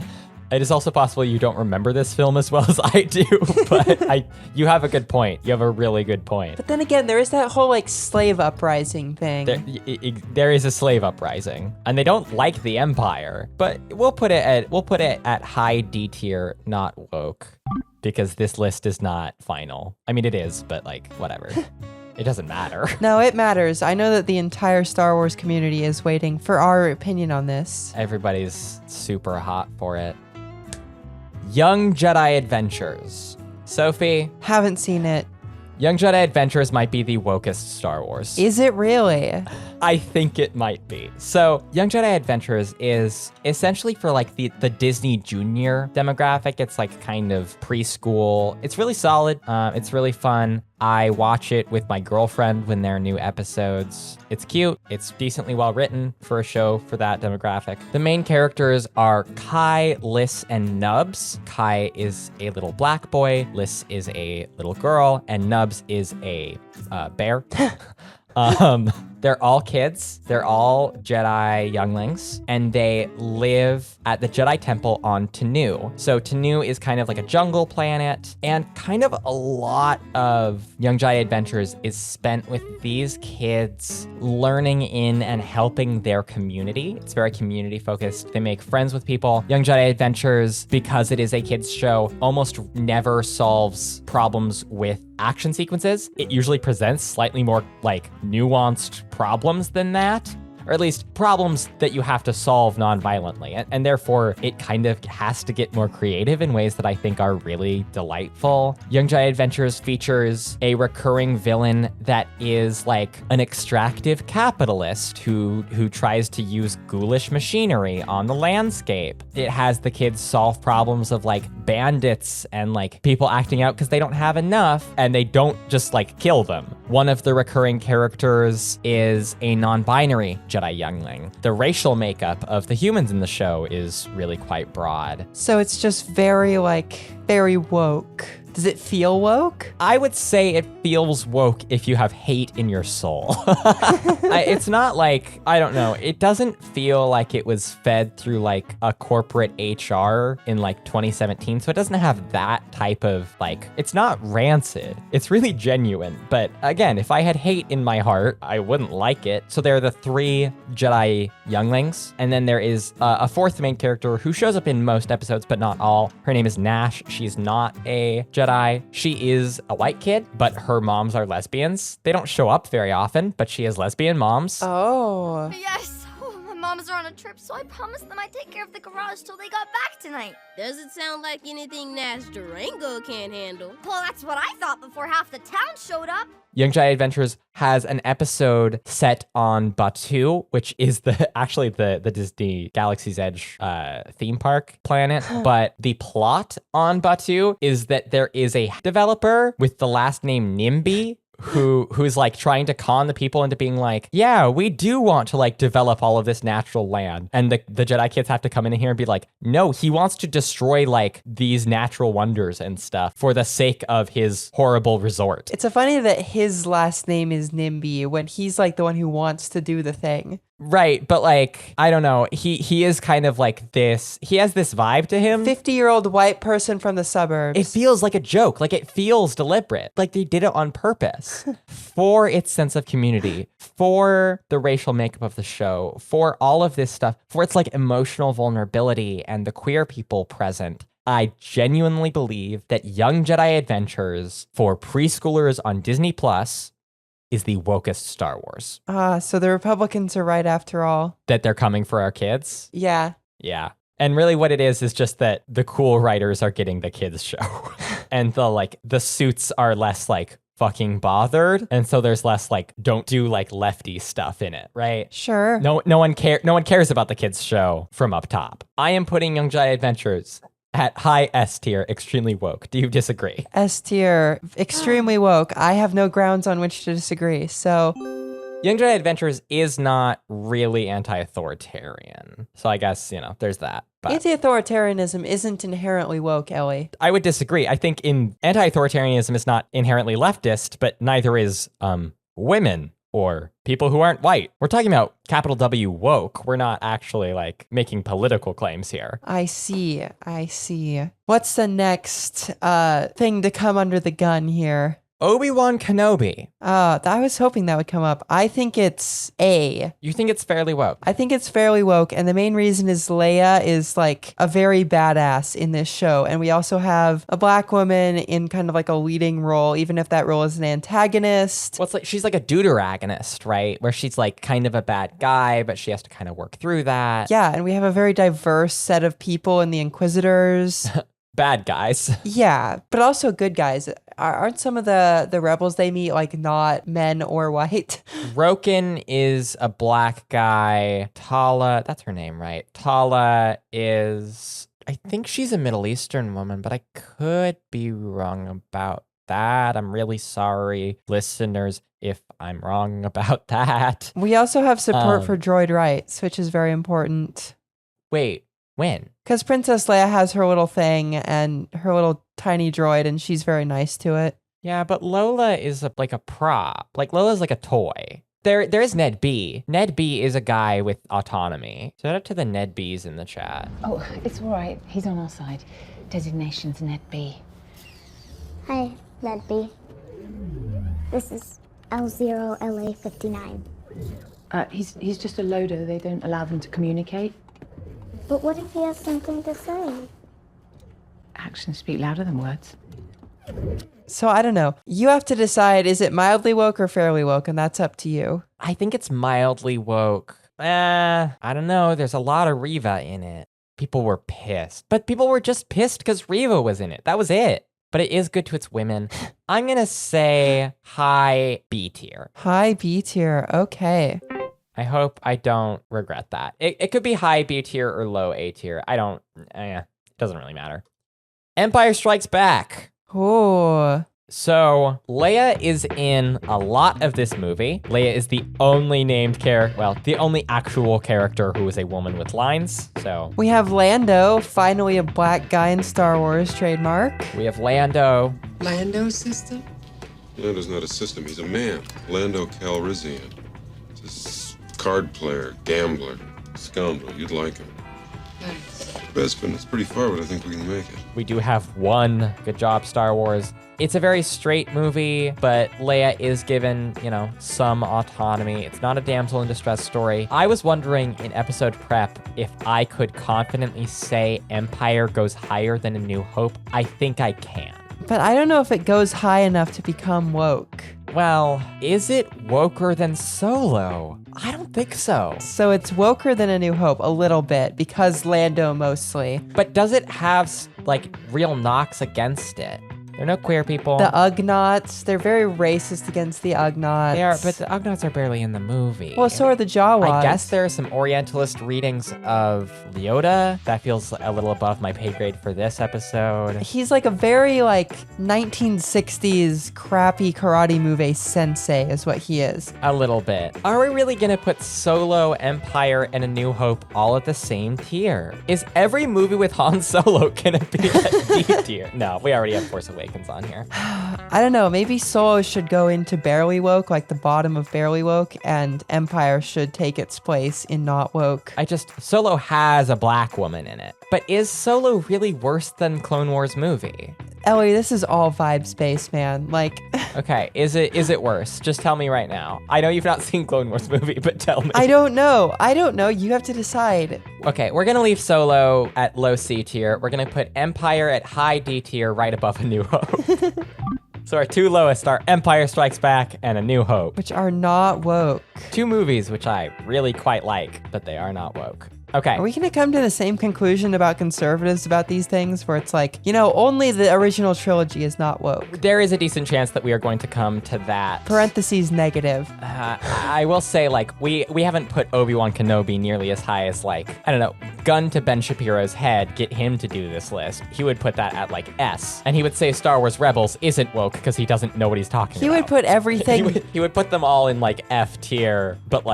It is also possible you don't remember this film as well as I do, but you have a good point. You have a really good point. But then again, there is that whole like slave uprising thing. There is a slave uprising, and they don't like the Empire. But we'll put it at high D tier, not woke, because this list is not final. I mean, it is, but like whatever. It doesn't matter. No, it matters. I know that the entire Star Wars community is waiting for our opinion on this. Everybody's super hot for it. Young Jedi Adventures. Sophie? Haven't seen it. Young Jedi Adventures might be the wokest Star Wars. Is it really? I think it might be. So Young Jedi Adventures is essentially for like the Disney Junior demographic. It's like kind of preschool. It's really solid. It's really fun. I watch it with my girlfriend when there are new episodes. It's cute. It's decently well written for a show for that demographic. The main characters are Kai, Liss, and Nubs. Kai is a little black boy. Liss is a little girl. And Nubs is a bear. They're all kids. They're all Jedi younglings, and they live at the Jedi Temple on Tanu. So Tanu is kind of like a jungle planet, and kind of a lot of Young Jedi Adventures is spent with these kids learning in and helping their community. It's very community focused. They make friends with people. Young Jedi Adventures, because it is a kids show, almost never solves problems with action sequences. It usually presents slightly more like nuanced problems than that, or at least problems that you have to solve non-violently. And therefore, it kind of has to get more creative in ways that I think are really delightful. Young Jedi Adventures features a recurring villain that is like an extractive capitalist who tries to use ghoulish machinery on the landscape. It has the kids solve problems of like bandits and like people acting out because they don't have enough, and they don't just like kill them. One of the recurring characters is a non-binary Jedi youngling. The racial makeup of the humans in the show is really quite broad. So it's just very woke. Does it feel woke? I would say it feels woke if you have hate in your soul. It's not like, I don't know, it doesn't feel like it was fed through like a corporate HR in like 2017. So it doesn't have that type of like, it's not rancid. It's really genuine. But again, if I had hate in my heart, I wouldn't like it. So there are the 3 Jedi younglings. And then there is a 4th main character who shows up in most episodes, but not all. Her name is Nash. She's not a Jedi. She is a white kid, but her moms are lesbians. They don't show up very often, but she has lesbian moms. Oh. Yes. Oh, my moms are on a trip, so I promised them I'd take care of the garage till they got back tonight. Doesn't sound like anything Nash Durango can't handle. Well, that's what I thought before half the town showed up. Young Jedi Adventures has an episode set on Batuu, which is actually the Disney Galaxy's Edge theme park planet. But the plot on Batuu is that there is a developer with the last name NIMBY who's like trying to con the people into being like, yeah, we do want to like develop all of this natural land. And the Jedi kids have to come in here and be like, no, he wants to destroy like these natural wonders and stuff for the sake of his horrible resort. It's so funny that his last name is NIMBY when he's like the one who wants to do the thing. Right, but like, I don't know, he is kind of like this, he has this vibe to him. 50-year-old white person from the suburbs. It feels like a joke, like it feels deliberate, like they did it on purpose for its sense of community, for the racial makeup of the show, for all of this stuff, for its like emotional vulnerability and the queer people present. I genuinely believe that Young Jedi Adventures for preschoolers on Disney Plus is the wokest Star Wars. So the Republicans are right after all. That they're coming for our kids? Yeah. Yeah. And really what it is just that the cool writers are getting the kids show. And the suits are less like fucking bothered. And so there's less like, don't do like lefty stuff in it, right? Sure. No one cares about the kids show from up top. I am putting Young Jedi Adventures at high S tier, extremely woke. Do you disagree? S tier, extremely woke. I have no grounds on which to disagree. So Young Jedi Adventures is not really anti-authoritarian. So I guess, there's that. But anti-authoritarianism isn't inherently woke, Ellie. I would disagree. I think anti-authoritarianism is not inherently leftist, but neither is women or people who aren't white. We're talking about capital W woke. We're not actually like making political claims here. I see. What's the next thing to come under the gun here? Obi-Wan Kenobi. I was hoping that would come up. I think it's A. You think it's fairly woke? I think it's fairly woke, and the main reason is Leia is like a very badass in this show, and we also have a black woman in kind of like a leading role, even if that role is an antagonist. Well, it's like she's like a deuteragonist, right? Where she's like kind of a bad guy, but she has to kind of work through that. Yeah, and we have a very diverse set of people in the Inquisitors. bad guys. Yeah, but also good guys. Aren't some of the rebels they meet like not men or white? Roken is a black guy. Tala, that's her name, right? Tala is, I think she's a Middle Eastern woman, but I could be wrong about that. I'm really sorry, listeners, if I'm wrong about that. We also have support for droid rights, which is very important. Wait, when? Because Princess Leia has her little thing and her little tiny droid, and she's very nice to it. Yeah, but Lola is like a prop. Like, Lola's like a toy. There is Ned B. Ned B is a guy with autonomy. Shout out to the Ned Bs in the chat. Oh, it's all right. He's on our side. Designation's Ned B. Hi, Ned B. This is L0LA59. He's just a loader. They don't allow them to communicate. But what if he has something to say? Actions speak louder than words. So I don't know. You have to decide, is it mildly woke or fairly woke? And that's up to you. I think it's mildly woke. I don't know. There's a lot of Reva in it. People were pissed. But people were just pissed because Reva was in it. That was it. But it is good to its women. I'm going to say high B tier. High B tier. Okay. I hope I don't regret that. It could be high B tier or low A tier. It doesn't really matter. Empire Strikes Back. Oh. So Leia is in a lot of this movie. Leia is the only named the only actual character who is a woman with lines. So we have Lando, finally a black guy in Star Wars trademark. We have Lando. Lando system? Lando's not a system, he's a man. Lando Calrissian. He's a card player, gambler, scoundrel. You'd like him. Thanks. Bespin, it's pretty far, but I think we can make it. We do have one. Good job, Star Wars. It's a very straight movie, but Leia is given, some autonomy. It's not a damsel in distress story. I was wondering in episode prep if I could confidently say Empire goes higher than A New Hope. I think I can. But I don't know if it goes high enough to become woke. Well, is it woker than Solo? I don't think so. So it's woker than A New Hope a little bit because Lando mostly. But does it have real knocks against it? There are no queer people. The Ugnaughts, they're very racist against the Ugnaughts. They are, but the Ugnaughts are barely in the movie. Well, so are the Jawas. I guess there are some Orientalist readings of Leota. That feels a little above my pay grade for this episode. He's like a very 1960s crappy karate movie sensei is what he is. A little bit. Are we really gonna put Solo, Empire, and A New Hope all at the same tier? Is every movie with Han Solo gonna be at D tier? No, we already have Force Awakens on here. I don't know. Maybe Solo should go into barely woke, like the bottom of barely woke, and Empire should take its place in not woke. Solo has a black woman in it. But is Solo really worse than Clone Wars movie? Ellie, this is all vibe space, man. Okay, is it worse? Just tell me right now. I know you've not seen Clone Wars movie, but tell me. I don't know. You have to decide. Okay, we're gonna leave Solo at low C tier. We're gonna put Empire at high D tier, right above A New Hope. So our two lowest are Empire Strikes Back and A New Hope. Which are not woke. Two movies which I really quite like, but they are not woke. Okay. Are we going to come to the same conclusion about conservatives about these things where it's only the original trilogy is not woke? There is a decent chance that we are going to come to that. Parentheses negative. I will say, we haven't put Obi-Wan Kenobi nearly as high as, gun to Ben Shapiro's head, get him to do this list. He would put that at, S. And he would say Star Wars Rebels isn't woke because he doesn't know what he's talking about. He would put everything... he would put them all in, F tier, but,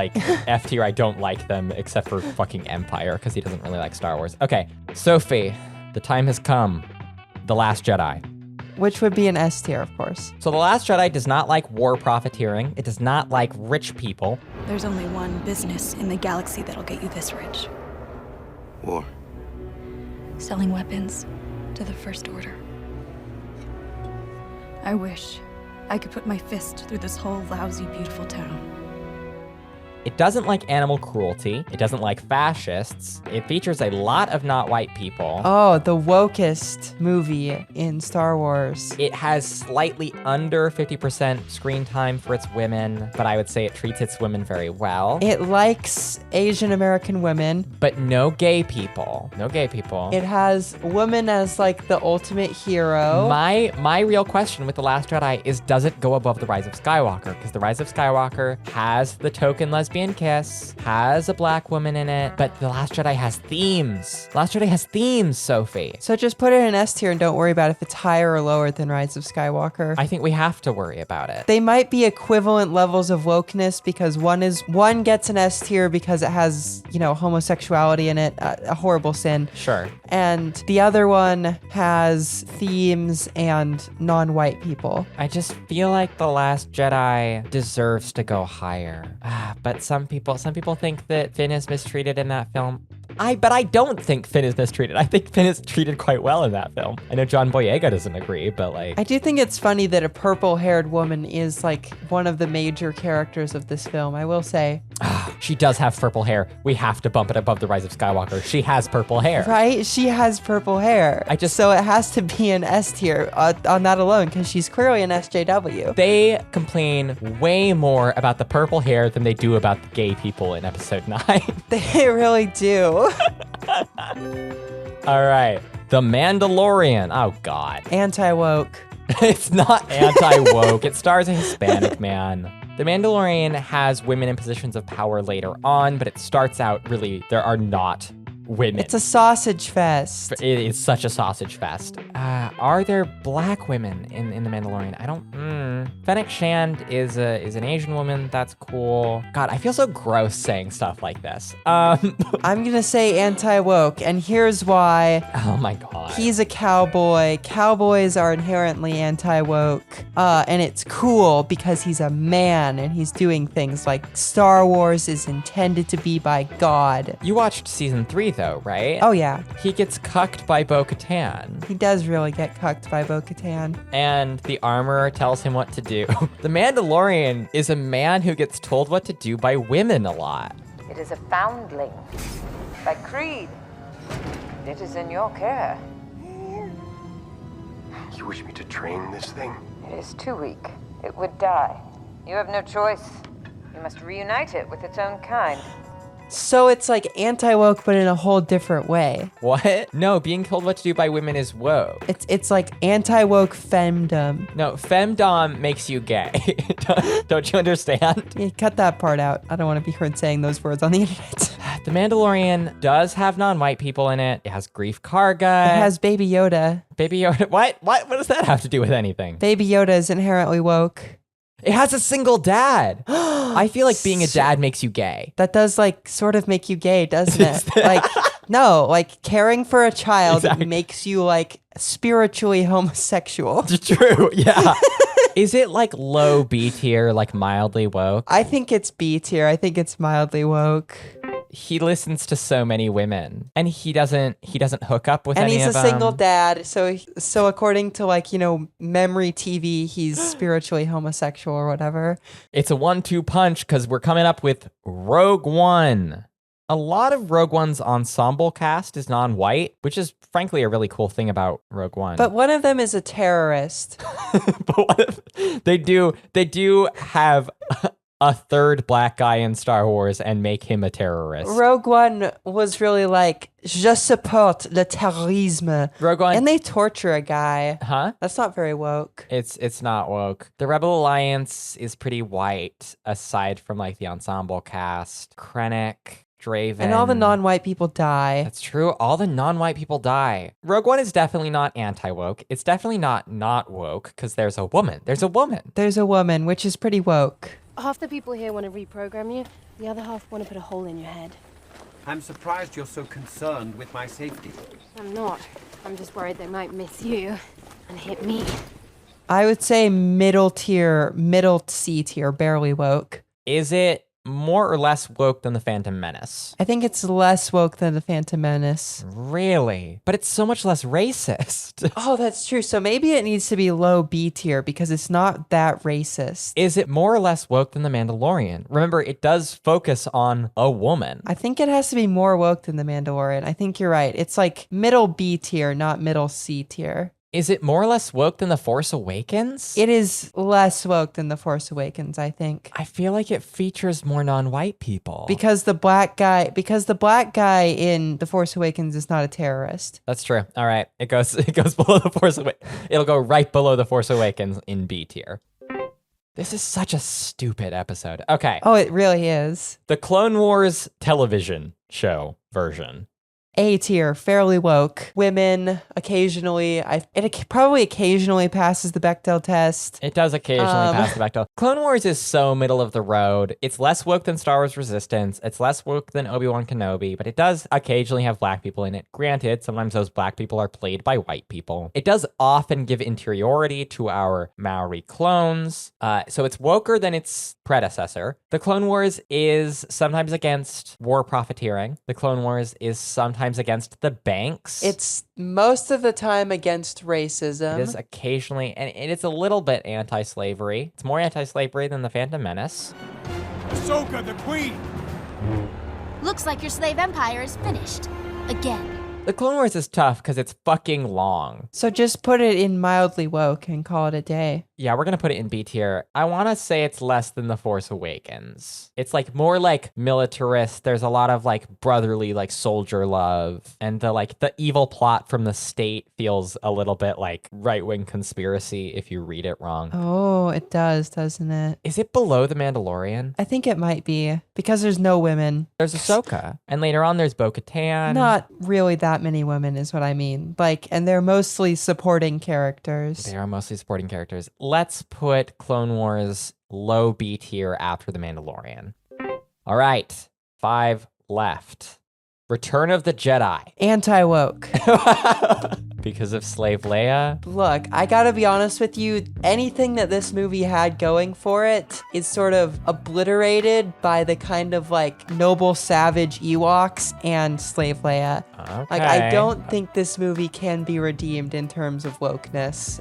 F tier, I don't like them except for fucking Empire because he doesn't really like Star Wars. Okay, Sophie, the time has come. The Last Jedi. Which would be an S tier, of course. So The Last Jedi does not like war profiteering. It does not like rich people. There's only one business in the galaxy that'll get you this rich. War. Selling weapons to the First Order. I wish I could put my fist through this whole lousy, beautiful town. It doesn't like animal cruelty. It doesn't like fascists. It features a lot of not white people. Oh, the wokest movie in Star Wars. It has slightly under 50% screen time for its women, but I would say it treats its women very well. It likes Asian American women. But no gay people. No gay people. It has women as like the ultimate hero. My real question with The Last Jedi is, does it go above The Rise of Skywalker? Because The Rise of Skywalker has the token lesbian kiss, has a black woman in it, but The Last Jedi has themes. The Last Jedi has themes, Sophie. So just put it in S tier and don't worry about if it's higher or lower than Rise of Skywalker. I think we have to worry about it. They might be equivalent levels of wokeness because one gets an S tier because it has, homosexuality in it, a horrible sin. Sure. And the other one has themes and non-white people. I just feel like The Last Jedi deserves to go higher. But some people think that Finn is mistreated in that film. But I don't think Finn is mistreated. I think Finn is treated quite well in that film. I know John Boyega doesn't agree, but like... I do think it's funny that a purple-haired woman is like one of the major characters of this film, I will say. She does have purple hair. We have to bump it above The Rise of Skywalker. She has purple hair. Right? She has purple hair. So it has to be an S tier on that alone because she's clearly an SJW. They complain way more about the purple hair than they do about the gay people in episode 9. They really do. All right. The Mandalorian. Oh, God. Anti-woke. It's not anti-woke. It stars a Hispanic man. The Mandalorian has women in positions of power later on, but it starts out really, there are not women. It's a sausage fest. It is such a sausage fest. Are there black women in The Mandalorian? I don't, Fennec Shand is an Asian woman. That's cool. God, I feel so gross saying stuff like this. I'm gonna say anti-woke, and here's why. Oh my God. He's a cowboy. Cowboys are inherently anti-woke. And it's cool because he's a man and he's doing things like Star Wars is intended to be by God. You watched season 3 though, right? Oh yeah. He gets cucked by Bo-Katan. He does really get cucked by Bo-Katan. And the armorer tells him what to do. The Mandalorian is a man who gets told what to do by women a lot. It is a foundling by Creed. It is in your care. You wish me to train this thing? It is too weak. It would die. You have no choice. You must reunite it with its own kind. So it's like anti-woke, but in a whole different way. What? No, being told what to do by women is woke. It's like anti-woke femdom. No, femdom makes you gay. Don't you understand? Yeah, cut that part out. I don't want to be heard saying those words on the internet. The Mandalorian does have non-white people in it. It has Grief Karga. It has Baby Yoda. Baby Yoda? What? What does that have to do with anything? Baby Yoda is inherently woke. It has a single dad. I feel like being a dad makes you gay. That does like sort of make you gay, doesn't it? Like, no, like caring for a child makes you like spiritually homosexual. True, yeah. Is it like low B tier, like mildly woke? I think it's B tier. I think it's mildly woke. He listens to so many women, and he doesn't hook up with any of them. And he's a single dad, so according to like, memory TV, he's spiritually homosexual or whatever. It's a 1-2 punch because we're coming up with Rogue One. A lot of Rogue One's ensemble cast is non-white, which is frankly a really cool thing about Rogue One. But one of them is a terrorist. But they do have a third black guy in Star Wars and make him a terrorist. Rogue One was really like, je support le terrorisme. Rogue One. And they torture a guy. Huh? That's not very woke. It's not woke. The Rebel Alliance is pretty white, aside from like the ensemble cast. Krennic, Draven. And all the non-white people die. That's true. All the non-white people die. Rogue One is definitely not anti-woke. It's definitely not woke because there's a woman. There's a woman, which is pretty woke. Half the people here want to reprogram you. The other half want to put a hole in your head. I'm surprised you're so concerned with my safety. I'm not. I'm just worried they might miss you and hit me. I would say middle C tier, barely woke. Is it more or less woke than The Phantom Menace? I think it's less woke than The Phantom Menace. Really? But it's so much less racist. Oh, that's true. So maybe it needs to be low B tier because it's not that racist. Is it more or less woke than The Mandalorian? Remember, it does focus on a woman. I think it has to be more woke than The Mandalorian. I think you're right. It's like middle B tier, not middle C tier. Is it more or less woke than The Force Awakens? It is less woke than The Force Awakens, I think. I feel like it features more non-white people. Because the black guy in The Force Awakens is not a terrorist. That's true. All right. It goes below The Force Awakens. It'll go right below The Force Awakens in B tier. This is such a stupid episode. Okay. Oh, it really is. The Clone Wars television show version. A tier, fairly woke. Women, occasionally, it probably occasionally passes the Bechdel test. It does occasionally pass the Bechdel. Clone Wars is so middle of the road. It's less woke than Star Wars Resistance. It's less woke than Obi-Wan Kenobi, but it does occasionally have black people in it. Granted, sometimes those black people are played by white people. It does often give interiority to our Maori clones, so it's woker than its predecessor. The Clone Wars is sometimes against war profiteering. The Clone Wars is sometimes against the banks. It's most of the time against racism. It is occasionally, and it's a little bit anti-slavery. It's more anti-slavery than The Phantom Menace. Ahsoka, the queen! Looks like your slave empire is finished. Again. The Clone Wars is tough because it's fucking long. So just put it in mildly woke and call it a day. Yeah, we're going to put it in B tier. I want to say it's less than The Force Awakens. It's like more like militarist. There's a lot of like brotherly, like soldier love. And the evil plot from the state feels a little bit like right-wing conspiracy if you read it wrong. Oh, it does, doesn't it? Is it below The Mandalorian? I think it might be because there's no women. There's Ahsoka. And later on there's Bo-Katan. Not really that many women is what I mean. And they're mostly supporting characters. They are mostly supporting characters. Let's put Clone Wars low B tier after The Mandalorian. All right, 5 left. Return of the Jedi. Anti-woke. Because of Slave Leia? Look, I gotta be honest with you, anything that this movie had going for it is sort of obliterated by the kind of like noble savage Ewoks and Slave Leia. Okay. Like, I don't think this movie can be redeemed in terms of wokeness,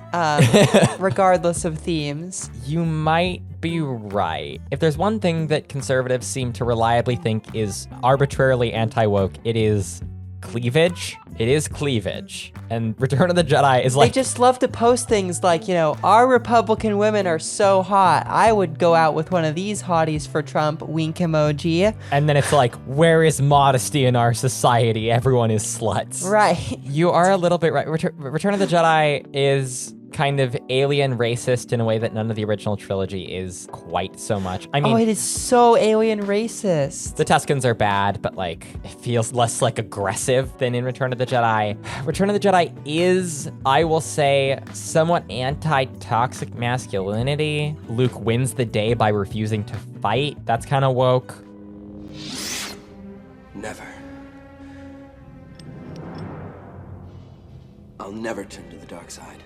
regardless of themes. You might be right. If there's one thing that conservatives seem to reliably think is arbitrarily anti-woke, it is cleavage. It is cleavage. And Return of the Jedi is like... They just love to post things like, our Republican women are so hot. I would go out with one of these hotties for Trump, wink emoji. And then it's like, where is modesty in our society? Everyone is sluts. Right. You are a little bit right. Return of the Jedi is kind of alien racist in a way that none of the original trilogy is quite so much. I mean, it is so alien racist. The Tuscans are bad, but it feels less aggressive than in Return of the Jedi. Return of the Jedi is, I will say, somewhat anti-toxic masculinity. Luke wins the day by refusing to fight. That's kind of woke. Never. I'll never turn to the dark side.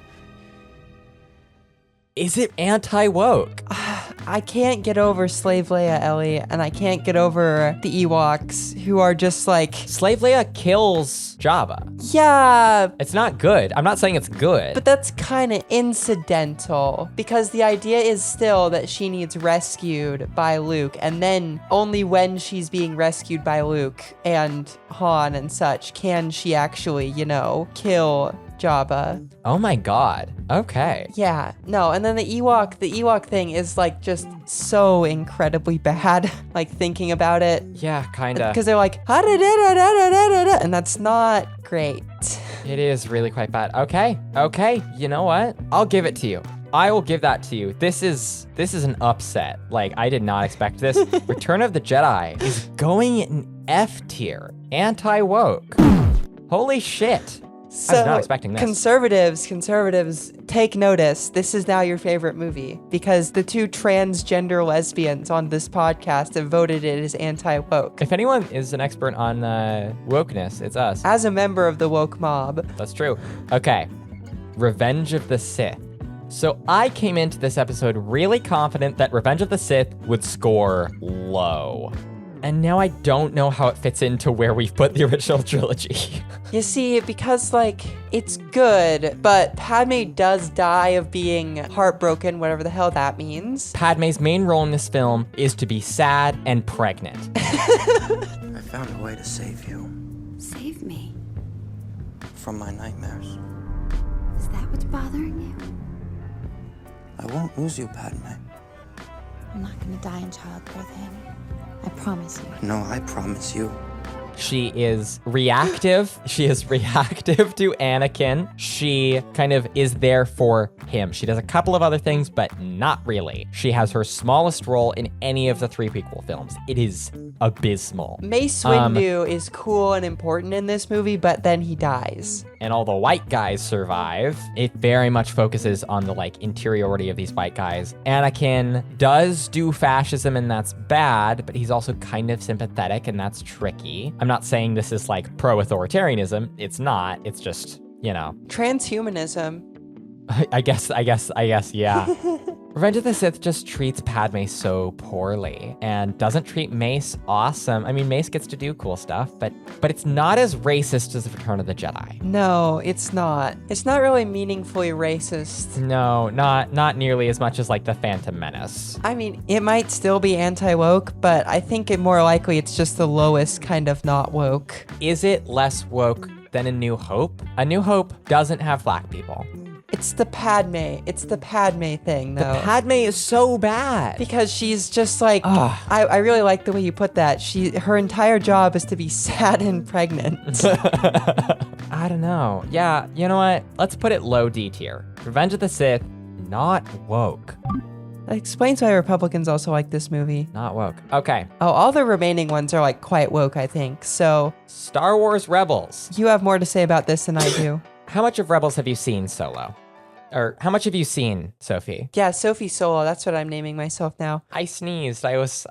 Is it anti-woke? I can't get over Slave Leia, Ellie, and I can't get over the Ewoks, who are just Slave Leia kills Jabba. Yeah. It's not good. I'm not saying it's good. But that's kind of incidental, because the idea is still that she needs rescued by Luke, and then only when she's being rescued by Luke and Han and such can she actually, kill Jabba. Oh my god. Okay. Yeah. No, and then the Ewok thing is just so incredibly bad. Thinking about it. Yeah, kinda. Because they're like, and that's not great. It is really quite bad. Okay. You know what? I'll give it to you. I will give that to you. This is an upset. I did not expect this. Return of the Jedi is going in F tier. Anti-woke. Holy shit. So, I was not expecting this. Conservatives, take notice. This is now your favorite movie because the 2 transgender lesbians on this podcast have voted it as anti-woke. If anyone is an expert on wokeness, it's us. As a member of the woke mob. That's true. Okay. Revenge of the Sith. So I came into this episode really confident that Revenge of the Sith would score low. And now I don't know how it fits into where we've put the original trilogy. You see, because, like, it's good, but Padme does die of being heartbroken, whatever the hell that means. Padme's main role in this film is to be sad and pregnant. I found a way to save you. Save me? From my nightmares. Is that what's bothering you? I won't lose you, Padme. I'm not gonna die in childbirth, Annie. I promise you. No, I promise you. She is reactive. She is reactive to Anakin. She kind of is there for him. She does a couple of other things, but not really. She has her smallest role in any of the 3 prequel films. It is abysmal. Mace Windu is cool and important in this movie, but then he dies. And all the white guys survive. It very much focuses on the interiority of these white guys. Anakin does do fascism, and that's bad, but he's also kind of sympathetic, and that's tricky. I'm not saying this is pro-authoritarianism. It's not. It's just, Transhumanism. I guess, yeah. Revenge of the Sith just treats Padme so poorly and doesn't treat Mace awesome. I mean, Mace gets to do cool stuff, but it's not as racist as Return of the Jedi. No, it's not. It's not really meaningfully racist. No, not nearly as much as The Phantom Menace. I mean, it might still be anti-woke, but I think it more likely it's just the lowest kind of not woke. Is it less woke than A New Hope? A New Hope doesn't have black people. It's the Padme thing, though. The Padme is so bad. Because she's just I really like the way you put that. Her entire job is to be sad and pregnant. I don't know. Yeah, you know what? Let's put it low D tier. Revenge of the Sith, not woke. That explains why Republicans also like this movie. Not woke. Okay. Oh, all the remaining ones are quite woke, I think. So, Star Wars Rebels. You have more to say about this than I do. How much of Rebels have you seen solo? Or how much have you seen, Sophie? Yeah, Sophie Solo. That's what I'm naming myself now. I sneezed. I was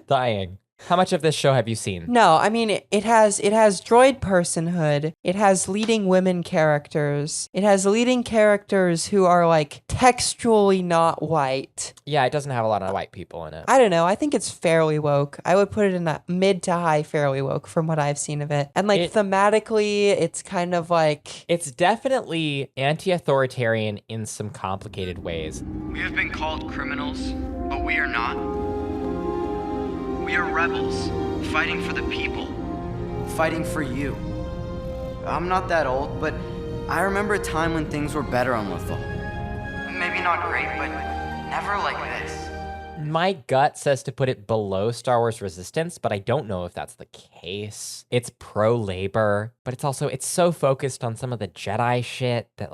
dying. How much of this show have you seen? No, I mean, it has droid personhood. It has leading women characters. It has leading characters who are textually not white. Yeah, it doesn't have a lot of white people in it. I don't know. I think it's fairly woke. I would put it in a mid to high fairly woke from what I've seen of it. And thematically, it's kind of It's definitely anti-authoritarian in some complicated ways. We have been called criminals, but we are not. We are rebels, fighting for the people. Fighting for you. I'm not that old, but I remember a time when things were better on Lothal. Maybe not great, but never like this. My gut says to put it below Star Wars Resistance, but I don't know if that's the case. It's pro-labor, but it's so focused on some of the Jedi shit that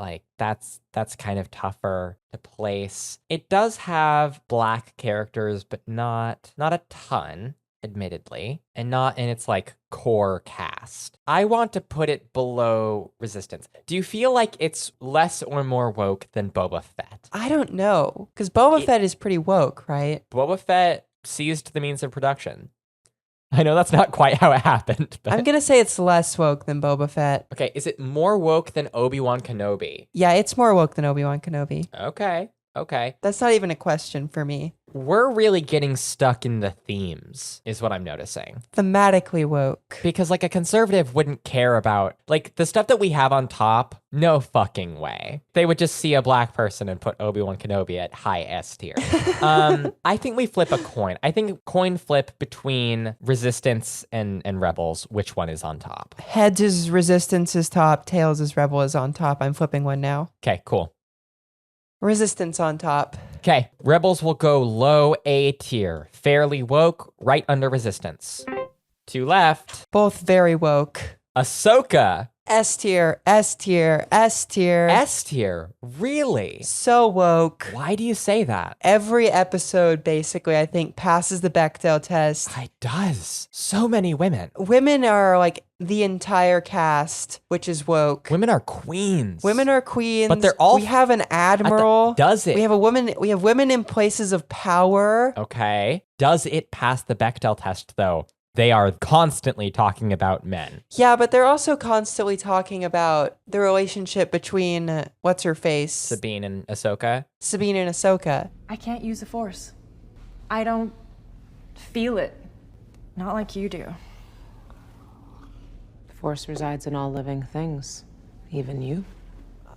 that's kind of tougher to place. It does have black characters, but not a ton, admittedly, and not in its core cast. I want to put it below Resistance. Do you feel like it's less or more woke than Boba Fett? I don't know, because Boba Fett is pretty woke, right? Boba Fett seized the means of production. I know that's not quite how it happened, but I'm gonna say it's less woke than Boba Fett. Okay, is it more woke than Obi-Wan Kenobi? Yeah, it's more woke than Obi-Wan Kenobi. Okay. That's not even a question for me. We're really getting stuck in the themes, is what I'm noticing. Thematically woke. Because a conservative wouldn't care about, the stuff that we have on top, no fucking way. They would just see a black person and put Obi-Wan Kenobi at high S tier. I think we flip a coin. I think coin flip between Resistance and Rebels, which one is on top? Heads is Resistance is top, tails is Rebel is on top. I'm flipping one now. Okay, cool. Resistance on top. Okay, Rebels will go low A tier. Fairly woke, right under Resistance. To left. Both very woke. Ahsoka. S tier, S tier, S tier. S tier? Really? So woke. Why do you say that? Every episode, basically, I think, passes the Bechdel test. It does. So many women. Women are the entire cast, which is woke. Women are queens. Women are queens. But they're all... We have an admiral. Does it? We have women in places of power. Okay. Does it pass the Bechdel test, though? They are constantly talking about men. Yeah, but they're also constantly talking about the relationship between what's her face? Sabine and Ahsoka. Sabine and Ahsoka. I can't use the Force. I don't feel it. Not like you do. The Force resides in all living things, even you.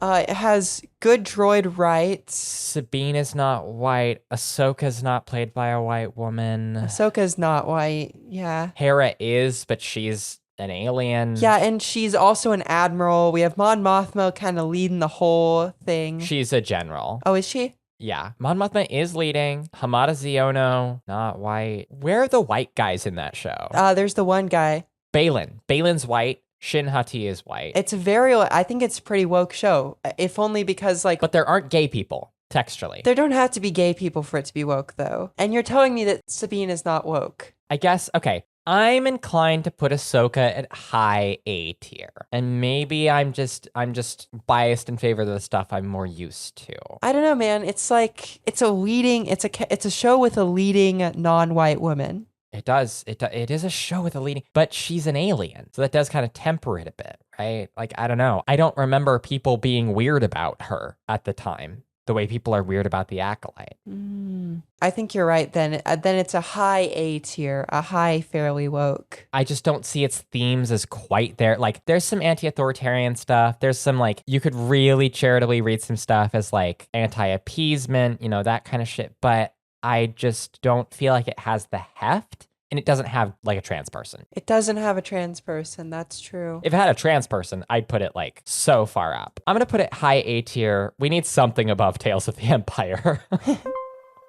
It has good droid rights. Sabine is not white. Ahsoka's not played by a white woman. Ahsoka's not white, yeah. Hera is, but she's an alien. Yeah, and she's also an admiral. We have Mon Mothma kind of leading the whole thing. She's a general. Oh, is she? Yeah. Mon Mothma is leading. Hamada Ziono, not white. Where are the white guys in that show? There's the one guy. Balin. Balin's white. Shin Hati is white. It's I think it's a pretty woke show, if only because But there aren't gay people, textually. There don't have to be gay people for it to be woke, though. And you're telling me that Sabine is not woke. I guess, okay. I'm inclined to put Ahsoka at high A tier. And maybe I'm just biased in favor of the stuff I'm more used to. I don't know, man. It's like, it's a show with a leading non-white woman. It does. It is a show with a leading, but she's an alien. So that does kind of temper it a bit, right? Like, I don't know. I don't remember people being weird about her at the time, the way people are weird about the Acolyte. I think you're right then. Then it's a high A tier, a high fairly woke. I just don't see its themes as quite there. Like, there's some anti-authoritarian stuff. There's some, like, you could really charitably read some stuff as, like, anti-appeasement, you know, that kind of shit. But I just don't feel like it has the heft, and it doesn't have, like, a trans person. It doesn't have a trans person, that's true. If it had a trans person, I'd put it, like, so far up. I'm gonna put it high A tier. We need something above Tales of the Empire.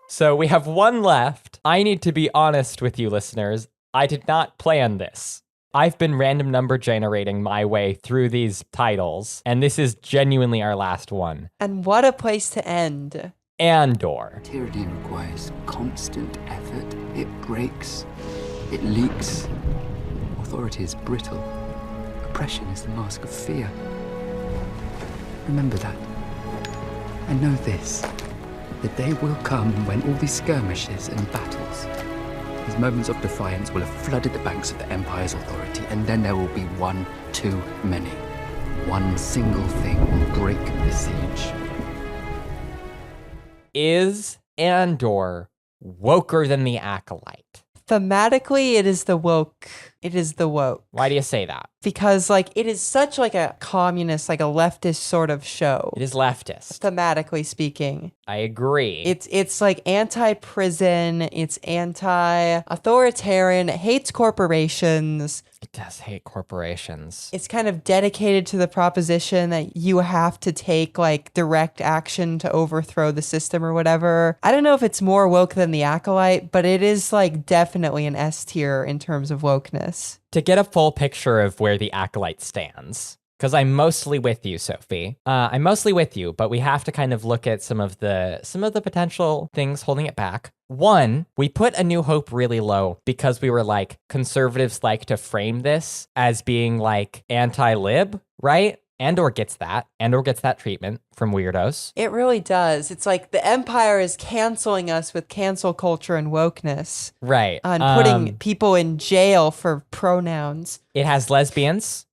So we have one left. I need to be honest with you, listeners. I did not plan this. I've been random number generating my way through these titles, and this is genuinely our last one. And what a place to end. Andor. Tyranny requires constant effort. It breaks. It leaks. Authority is brittle. Oppression is the mask of fear. Remember that. And know this. The day will come when all these skirmishes and battles, these moments of defiance will have flooded the banks of the Empire's authority, and then there will be one too many. One single thing will break the siege. Is Andor woker than the Acolyte? Thematically, it is the woke. It is the woke. Why do you say that? Because, like, it is such, like, a communist, like, a leftist sort of show. It is leftist. Thematically speaking. I agree. It's like anti-prison, it's anti-authoritarian, it hates corporations. It does hate corporations. It's kind of dedicated to the proposition that you have to take, like, direct action to overthrow the system or whatever. I don't know if it's more woke than the Acolyte, but it is, like, definitely an S tier in terms of wokeness. To get a full picture of where the Acolyte stands, because I'm mostly with you, Sophie. I'm mostly with you, but we have to kind of look at some of the potential things holding it back. One, we put A New Hope really low because we were like, conservatives like to frame this as being like anti-lib, right? Andor gets that. Andor gets that treatment from weirdos. It really does. It's like the Empire is canceling us with cancel culture and wokeness. Right. And putting people in jail for pronouns. It has lesbians.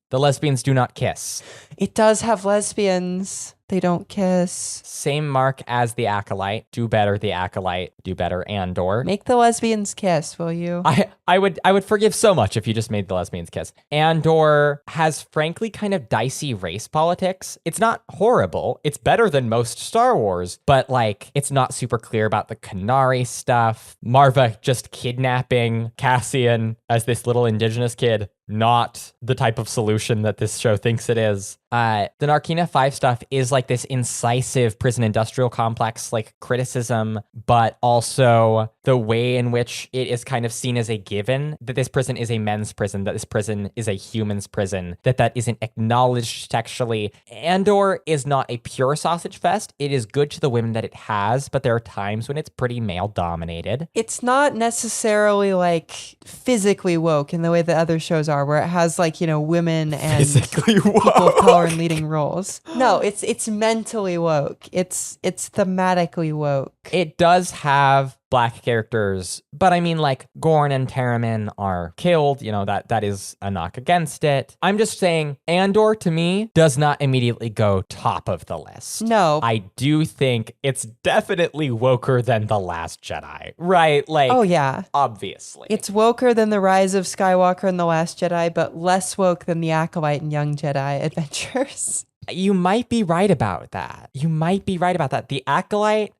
The lesbians do not kiss. It does have lesbians. They don't kiss. Same mark as the Acolyte. Do better, the Acolyte. Do better, Andor. Make the lesbians kiss, will you? I would forgive so much if you just made the lesbians kiss. Andor has frankly kind of dicey race politics. It's not horrible. It's better than most Star Wars, but like it's not super clear about the Kenari stuff. Marva just kidnapping Cassian as this little indigenous kid. Not the type of solution that this show thinks it is. The Narkina 5 stuff is like this incisive prison industrial complex like criticism, but also the way in which it is kind of seen as a given that this prison is a men's prison, that this prison is a human's prison, that isn't acknowledged textually. Andor is not a pure sausage fest. It is good to the women that it has, but there are times when it's pretty male dominated. It's not necessarily like physically woke in the way that other shows are, where it has like, you know, women and physically woke. People of color in leading roles. No, it's mentally woke. It's thematically woke. It does have black characters, but I mean, like, Gorn and Terramin are killed, you know, that is a knock against it. I'm just saying, Andor, to me, does not immediately go top of the list. No. I do think it's definitely woker than The Last Jedi, right? Like, oh yeah, obviously. It's woker than The Rise of Skywalker and The Last Jedi, but less woke than The Acolyte and Young Jedi Adventures. You might be right about that. The Acolyte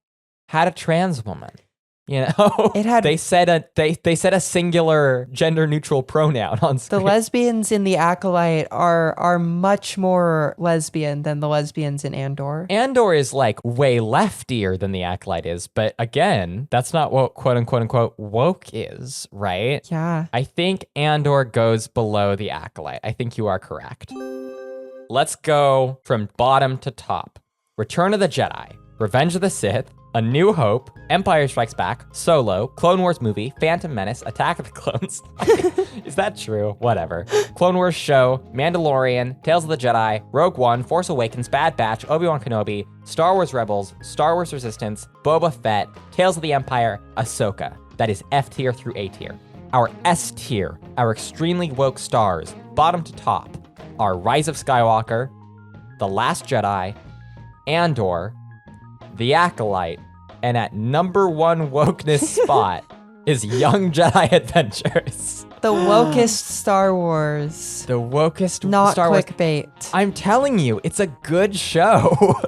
had a trans woman. You know, it had. They said a singular gender neutral pronoun on screen. The lesbians in The Acolyte are much more lesbian than the lesbians in Andor. Andor is like way leftier than The Acolyte is, but again, that's not what quote unquote woke is, right? Yeah. I think Andor goes below The Acolyte. I think you are correct. Let's go from bottom to top. Return of the Jedi, Revenge of the Sith, A New Hope, Empire Strikes Back, Solo, Clone Wars movie, Phantom Menace, Attack of the Clones. Is that true? Whatever. Clone Wars show, Mandalorian, Tales of the Jedi, Rogue One, Force Awakens, Bad Batch, Obi-Wan Kenobi, Star Wars Rebels, Star Wars Resistance, Boba Fett, Tales of the Empire, Ahsoka. That is F tier through A tier. Our S tier, our extremely woke stars, bottom to top, are Rise of Skywalker, The Last Jedi, Andor, The Acolyte, and at number one wokeness spot is Young Jedi Adventures. The wokest Star Wars. The wokest Not Star Wars. clickbait. I'm telling you, it's a good show.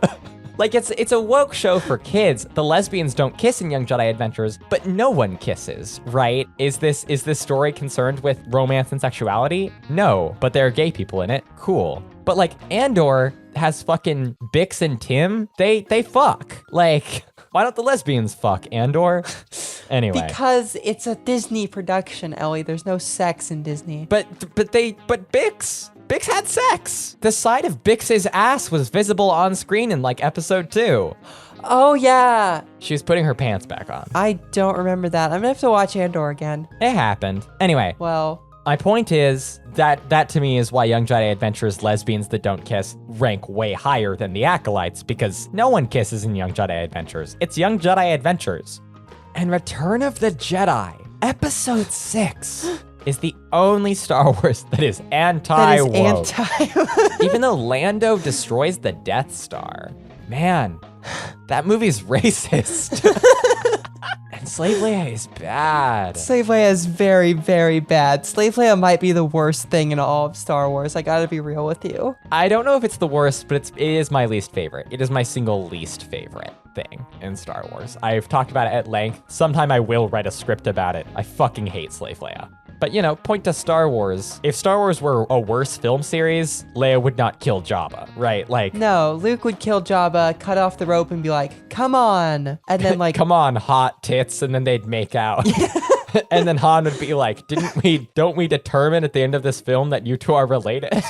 Like, it's a woke show for kids. The lesbians don't kiss in Young Jedi Adventures, but no one kisses, right? Is this story concerned with romance and sexuality? No, but there are gay people in it. Cool. But like, Andor has fucking Bix and Tim. They fuck. Like, why don't the lesbians fuck, Andor? Anyway. Because it's a Disney production, Ellie. There's no sex in Disney. But Bix had sex. The side of Bix's ass was visible on screen in like episode 2. Oh yeah. She was putting her pants back on. I don't remember that. I'm gonna have to watch Andor again. It happened. Anyway. Well. My point is that to me is why Young Jedi Adventures lesbians that don't kiss rank way higher than the Acolytes, because no one kisses in Young Jedi Adventures. It's Young Jedi Adventures. And Return of the Jedi, Episode 6, is the only Star Wars that is anti-woke. Even though Lando destroys the Death Star. Man, that movie's racist. And Slave Leia is bad. Slave Leia is very, very bad. Slave Leia might be the worst thing in all of Star Wars. I gotta be real with you. I don't know if it's the worst, but it is my least favorite. It is my single least favorite thing in Star Wars. I've talked about it at length. Sometime I will write a script about it. I fucking hate Slave Leia. But, you know, point to Star Wars. If Star Wars were a worse film series, Leia would not kill Jabba, right? Like, no, Luke would kill Jabba, cut off the rope, and be like, "Come on," and then like, "Come on, hot tits," and then they'd make out. And then Han would be like, don't we determine at the end of this film that you two are related?"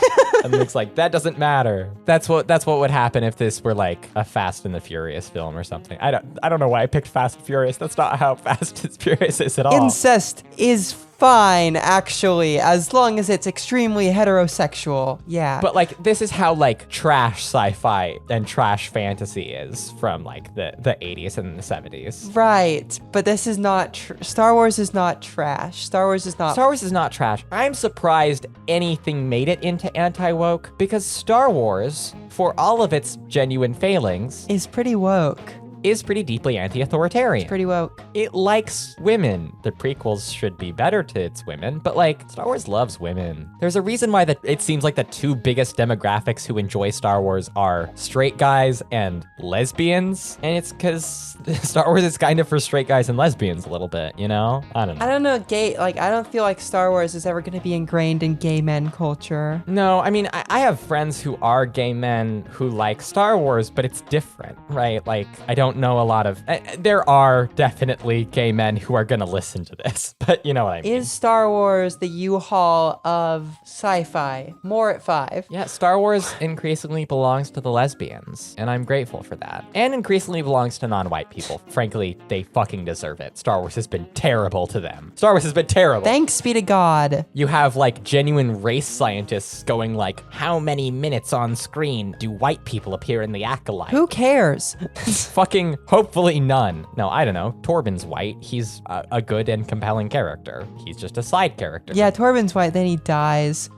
And Luke's like, "That doesn't matter." That's what would happen if this were like a Fast and the Furious film or something. I don't know why I picked Fast and Furious. That's not how Fast and Furious is at all. Incest is fine, actually, as long as it's extremely heterosexual. Yeah. But like, this is how like trash sci-fi and trash fantasy is from like the 80s and the 70s. Right. But this is not Star Wars is not trash. Star Wars is not trash. I'm surprised anything made it into anti-woke, because Star Wars, for all of its genuine failings, is pretty woke. Is pretty deeply anti-authoritarian. It's pretty woke. It likes women. The prequels should be better to its women, but like, Star Wars loves women. There's a reason why it seems like the two biggest demographics who enjoy Star Wars are straight guys and lesbians, and it's because Star Wars is kind of for straight guys and lesbians a little bit, you know? I don't know. I don't feel like Star Wars is ever going to be ingrained in gay men culture. No, I mean, I have friends who are gay men who like Star Wars, but it's different, right? Like, I don't know a lot of, there are definitely gay men who are gonna listen to this, but you know what I mean. Is Star Wars the U-Haul of sci-fi? More at 5. Yeah, Star Wars increasingly belongs to the lesbians, and I'm grateful for that. And increasingly belongs to non-white people. Frankly, they fucking deserve it. Star Wars has been terrible to them. Star Wars has been terrible. Thanks be to God. You have like genuine race scientists going like, how many minutes on screen do white people appear in The Acolyte? Who cares? Fucking ranking hopefully none. No, I don't know. Torben's white. He's a good and compelling character. He's just a side character. Yeah, Torben's white, then he dies.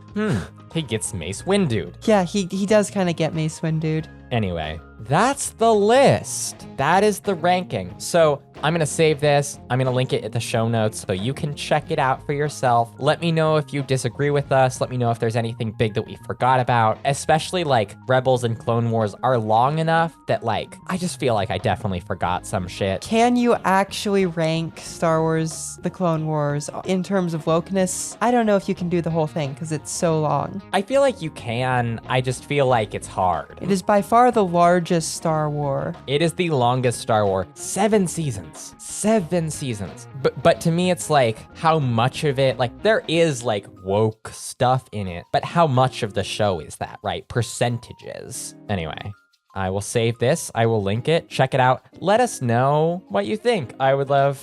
He gets Mace Windu'd. Yeah, he does kind of get Mace Windu'd. Anyway, that's the list. That is the ranking. So I'm gonna save this. I'm gonna link it at the show notes so you can check it out for yourself. Let me know if you disagree with us. Let me know if there's anything big that we forgot about. Especially like Rebels and Clone Wars are long enough that like, I just feel like I definitely forgot some shit. Can you actually rank Star Wars, the Clone Wars in terms of wokeness? I don't know if you can do the whole thing because it's so long. I feel like you can. I just feel like it's hard. It is by far the largest Star War. It is the longest Star Wars. 7 seasons. 7 seasons. But to me, it's like how much of it, like there is like woke stuff in it, but how much of the show is that, right? Percentages. Anyway, I will save this. I will link it. Check it out. Let us know what you think. I would love,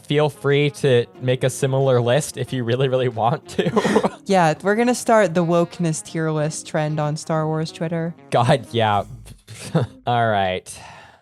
feel free to make a similar list if you really, really want to. Yeah, we're gonna start the wokeness tier list trend on Star Wars Twitter. God, yeah. All right.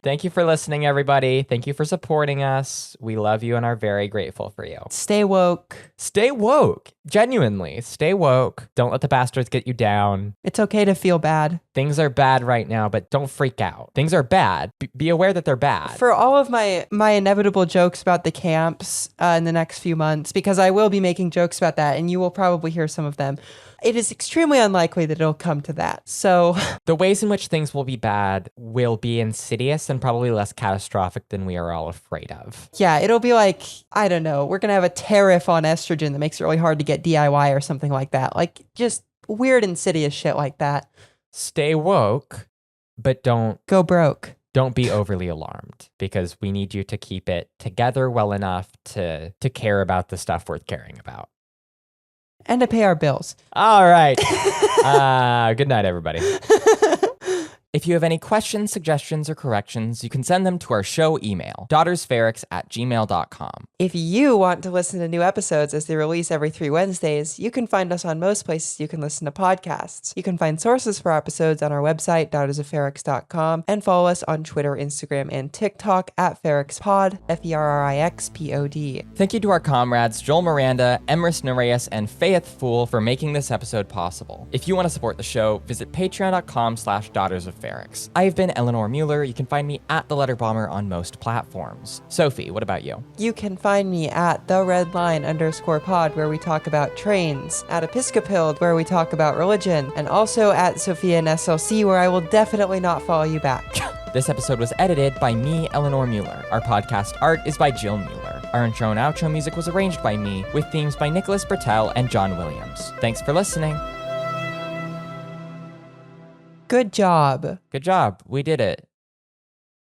Thank you for listening, everybody. Thank you for supporting us. We love you and are very grateful for you. Stay woke. Stay woke. Genuinely, stay woke. Don't let the bastards get you down. It's okay to feel bad. Things are bad right now, but don't freak out. Things are bad. Be aware that they're bad. For all of my inevitable jokes about the camps in the next few months, because I will be making jokes about that, and you will probably hear some of them, it is extremely unlikely that it'll come to that. So the ways in which things will be bad will be insidious and probably less catastrophic than we are all afraid of. Yeah, it'll be like, I don't know, we're going to have a tariff on estrogen that makes it really hard to get DIY or something like that. Like just weird, insidious shit like that. Stay woke, but don't go broke. Don't be overly alarmed because we need you to keep it together well enough to care about the stuff worth caring about. And to pay our bills. All right. Good night, everybody. If you have any questions, suggestions, or corrections, you can send them to our show email, daughtersferrix@gmail.com. If you want to listen to new episodes as they release every 3 Wednesdays, you can find us on most places you can listen to podcasts. You can find sources for episodes on our website, daughtersofferrix.com, and follow us on Twitter, Instagram, and TikTok at FerrixPod, FerrixPod. Thank you to our comrades Joel Miranda, Emrys Nereus, and Faith Fool for making this episode possible. If you want to support the show, visit patreon.com/daughtersoferrix. I have been Eleanor Mueller. You can find me at The Letter Bomber on most platforms. Sophie, what about you? You can find me at @TheRedLine_pod, where we talk about trains, at Episcopilled, where we talk about religion, and also at Sophia and SLC, where I will definitely not follow you back. This episode was edited by me, Eleanor Mueller. Our podcast art is by Jill Mueller. Our intro and outro music was arranged by me, with themes by Nicholas Bertel and John Williams. Thanks for listening. Good job. Good job. We did it.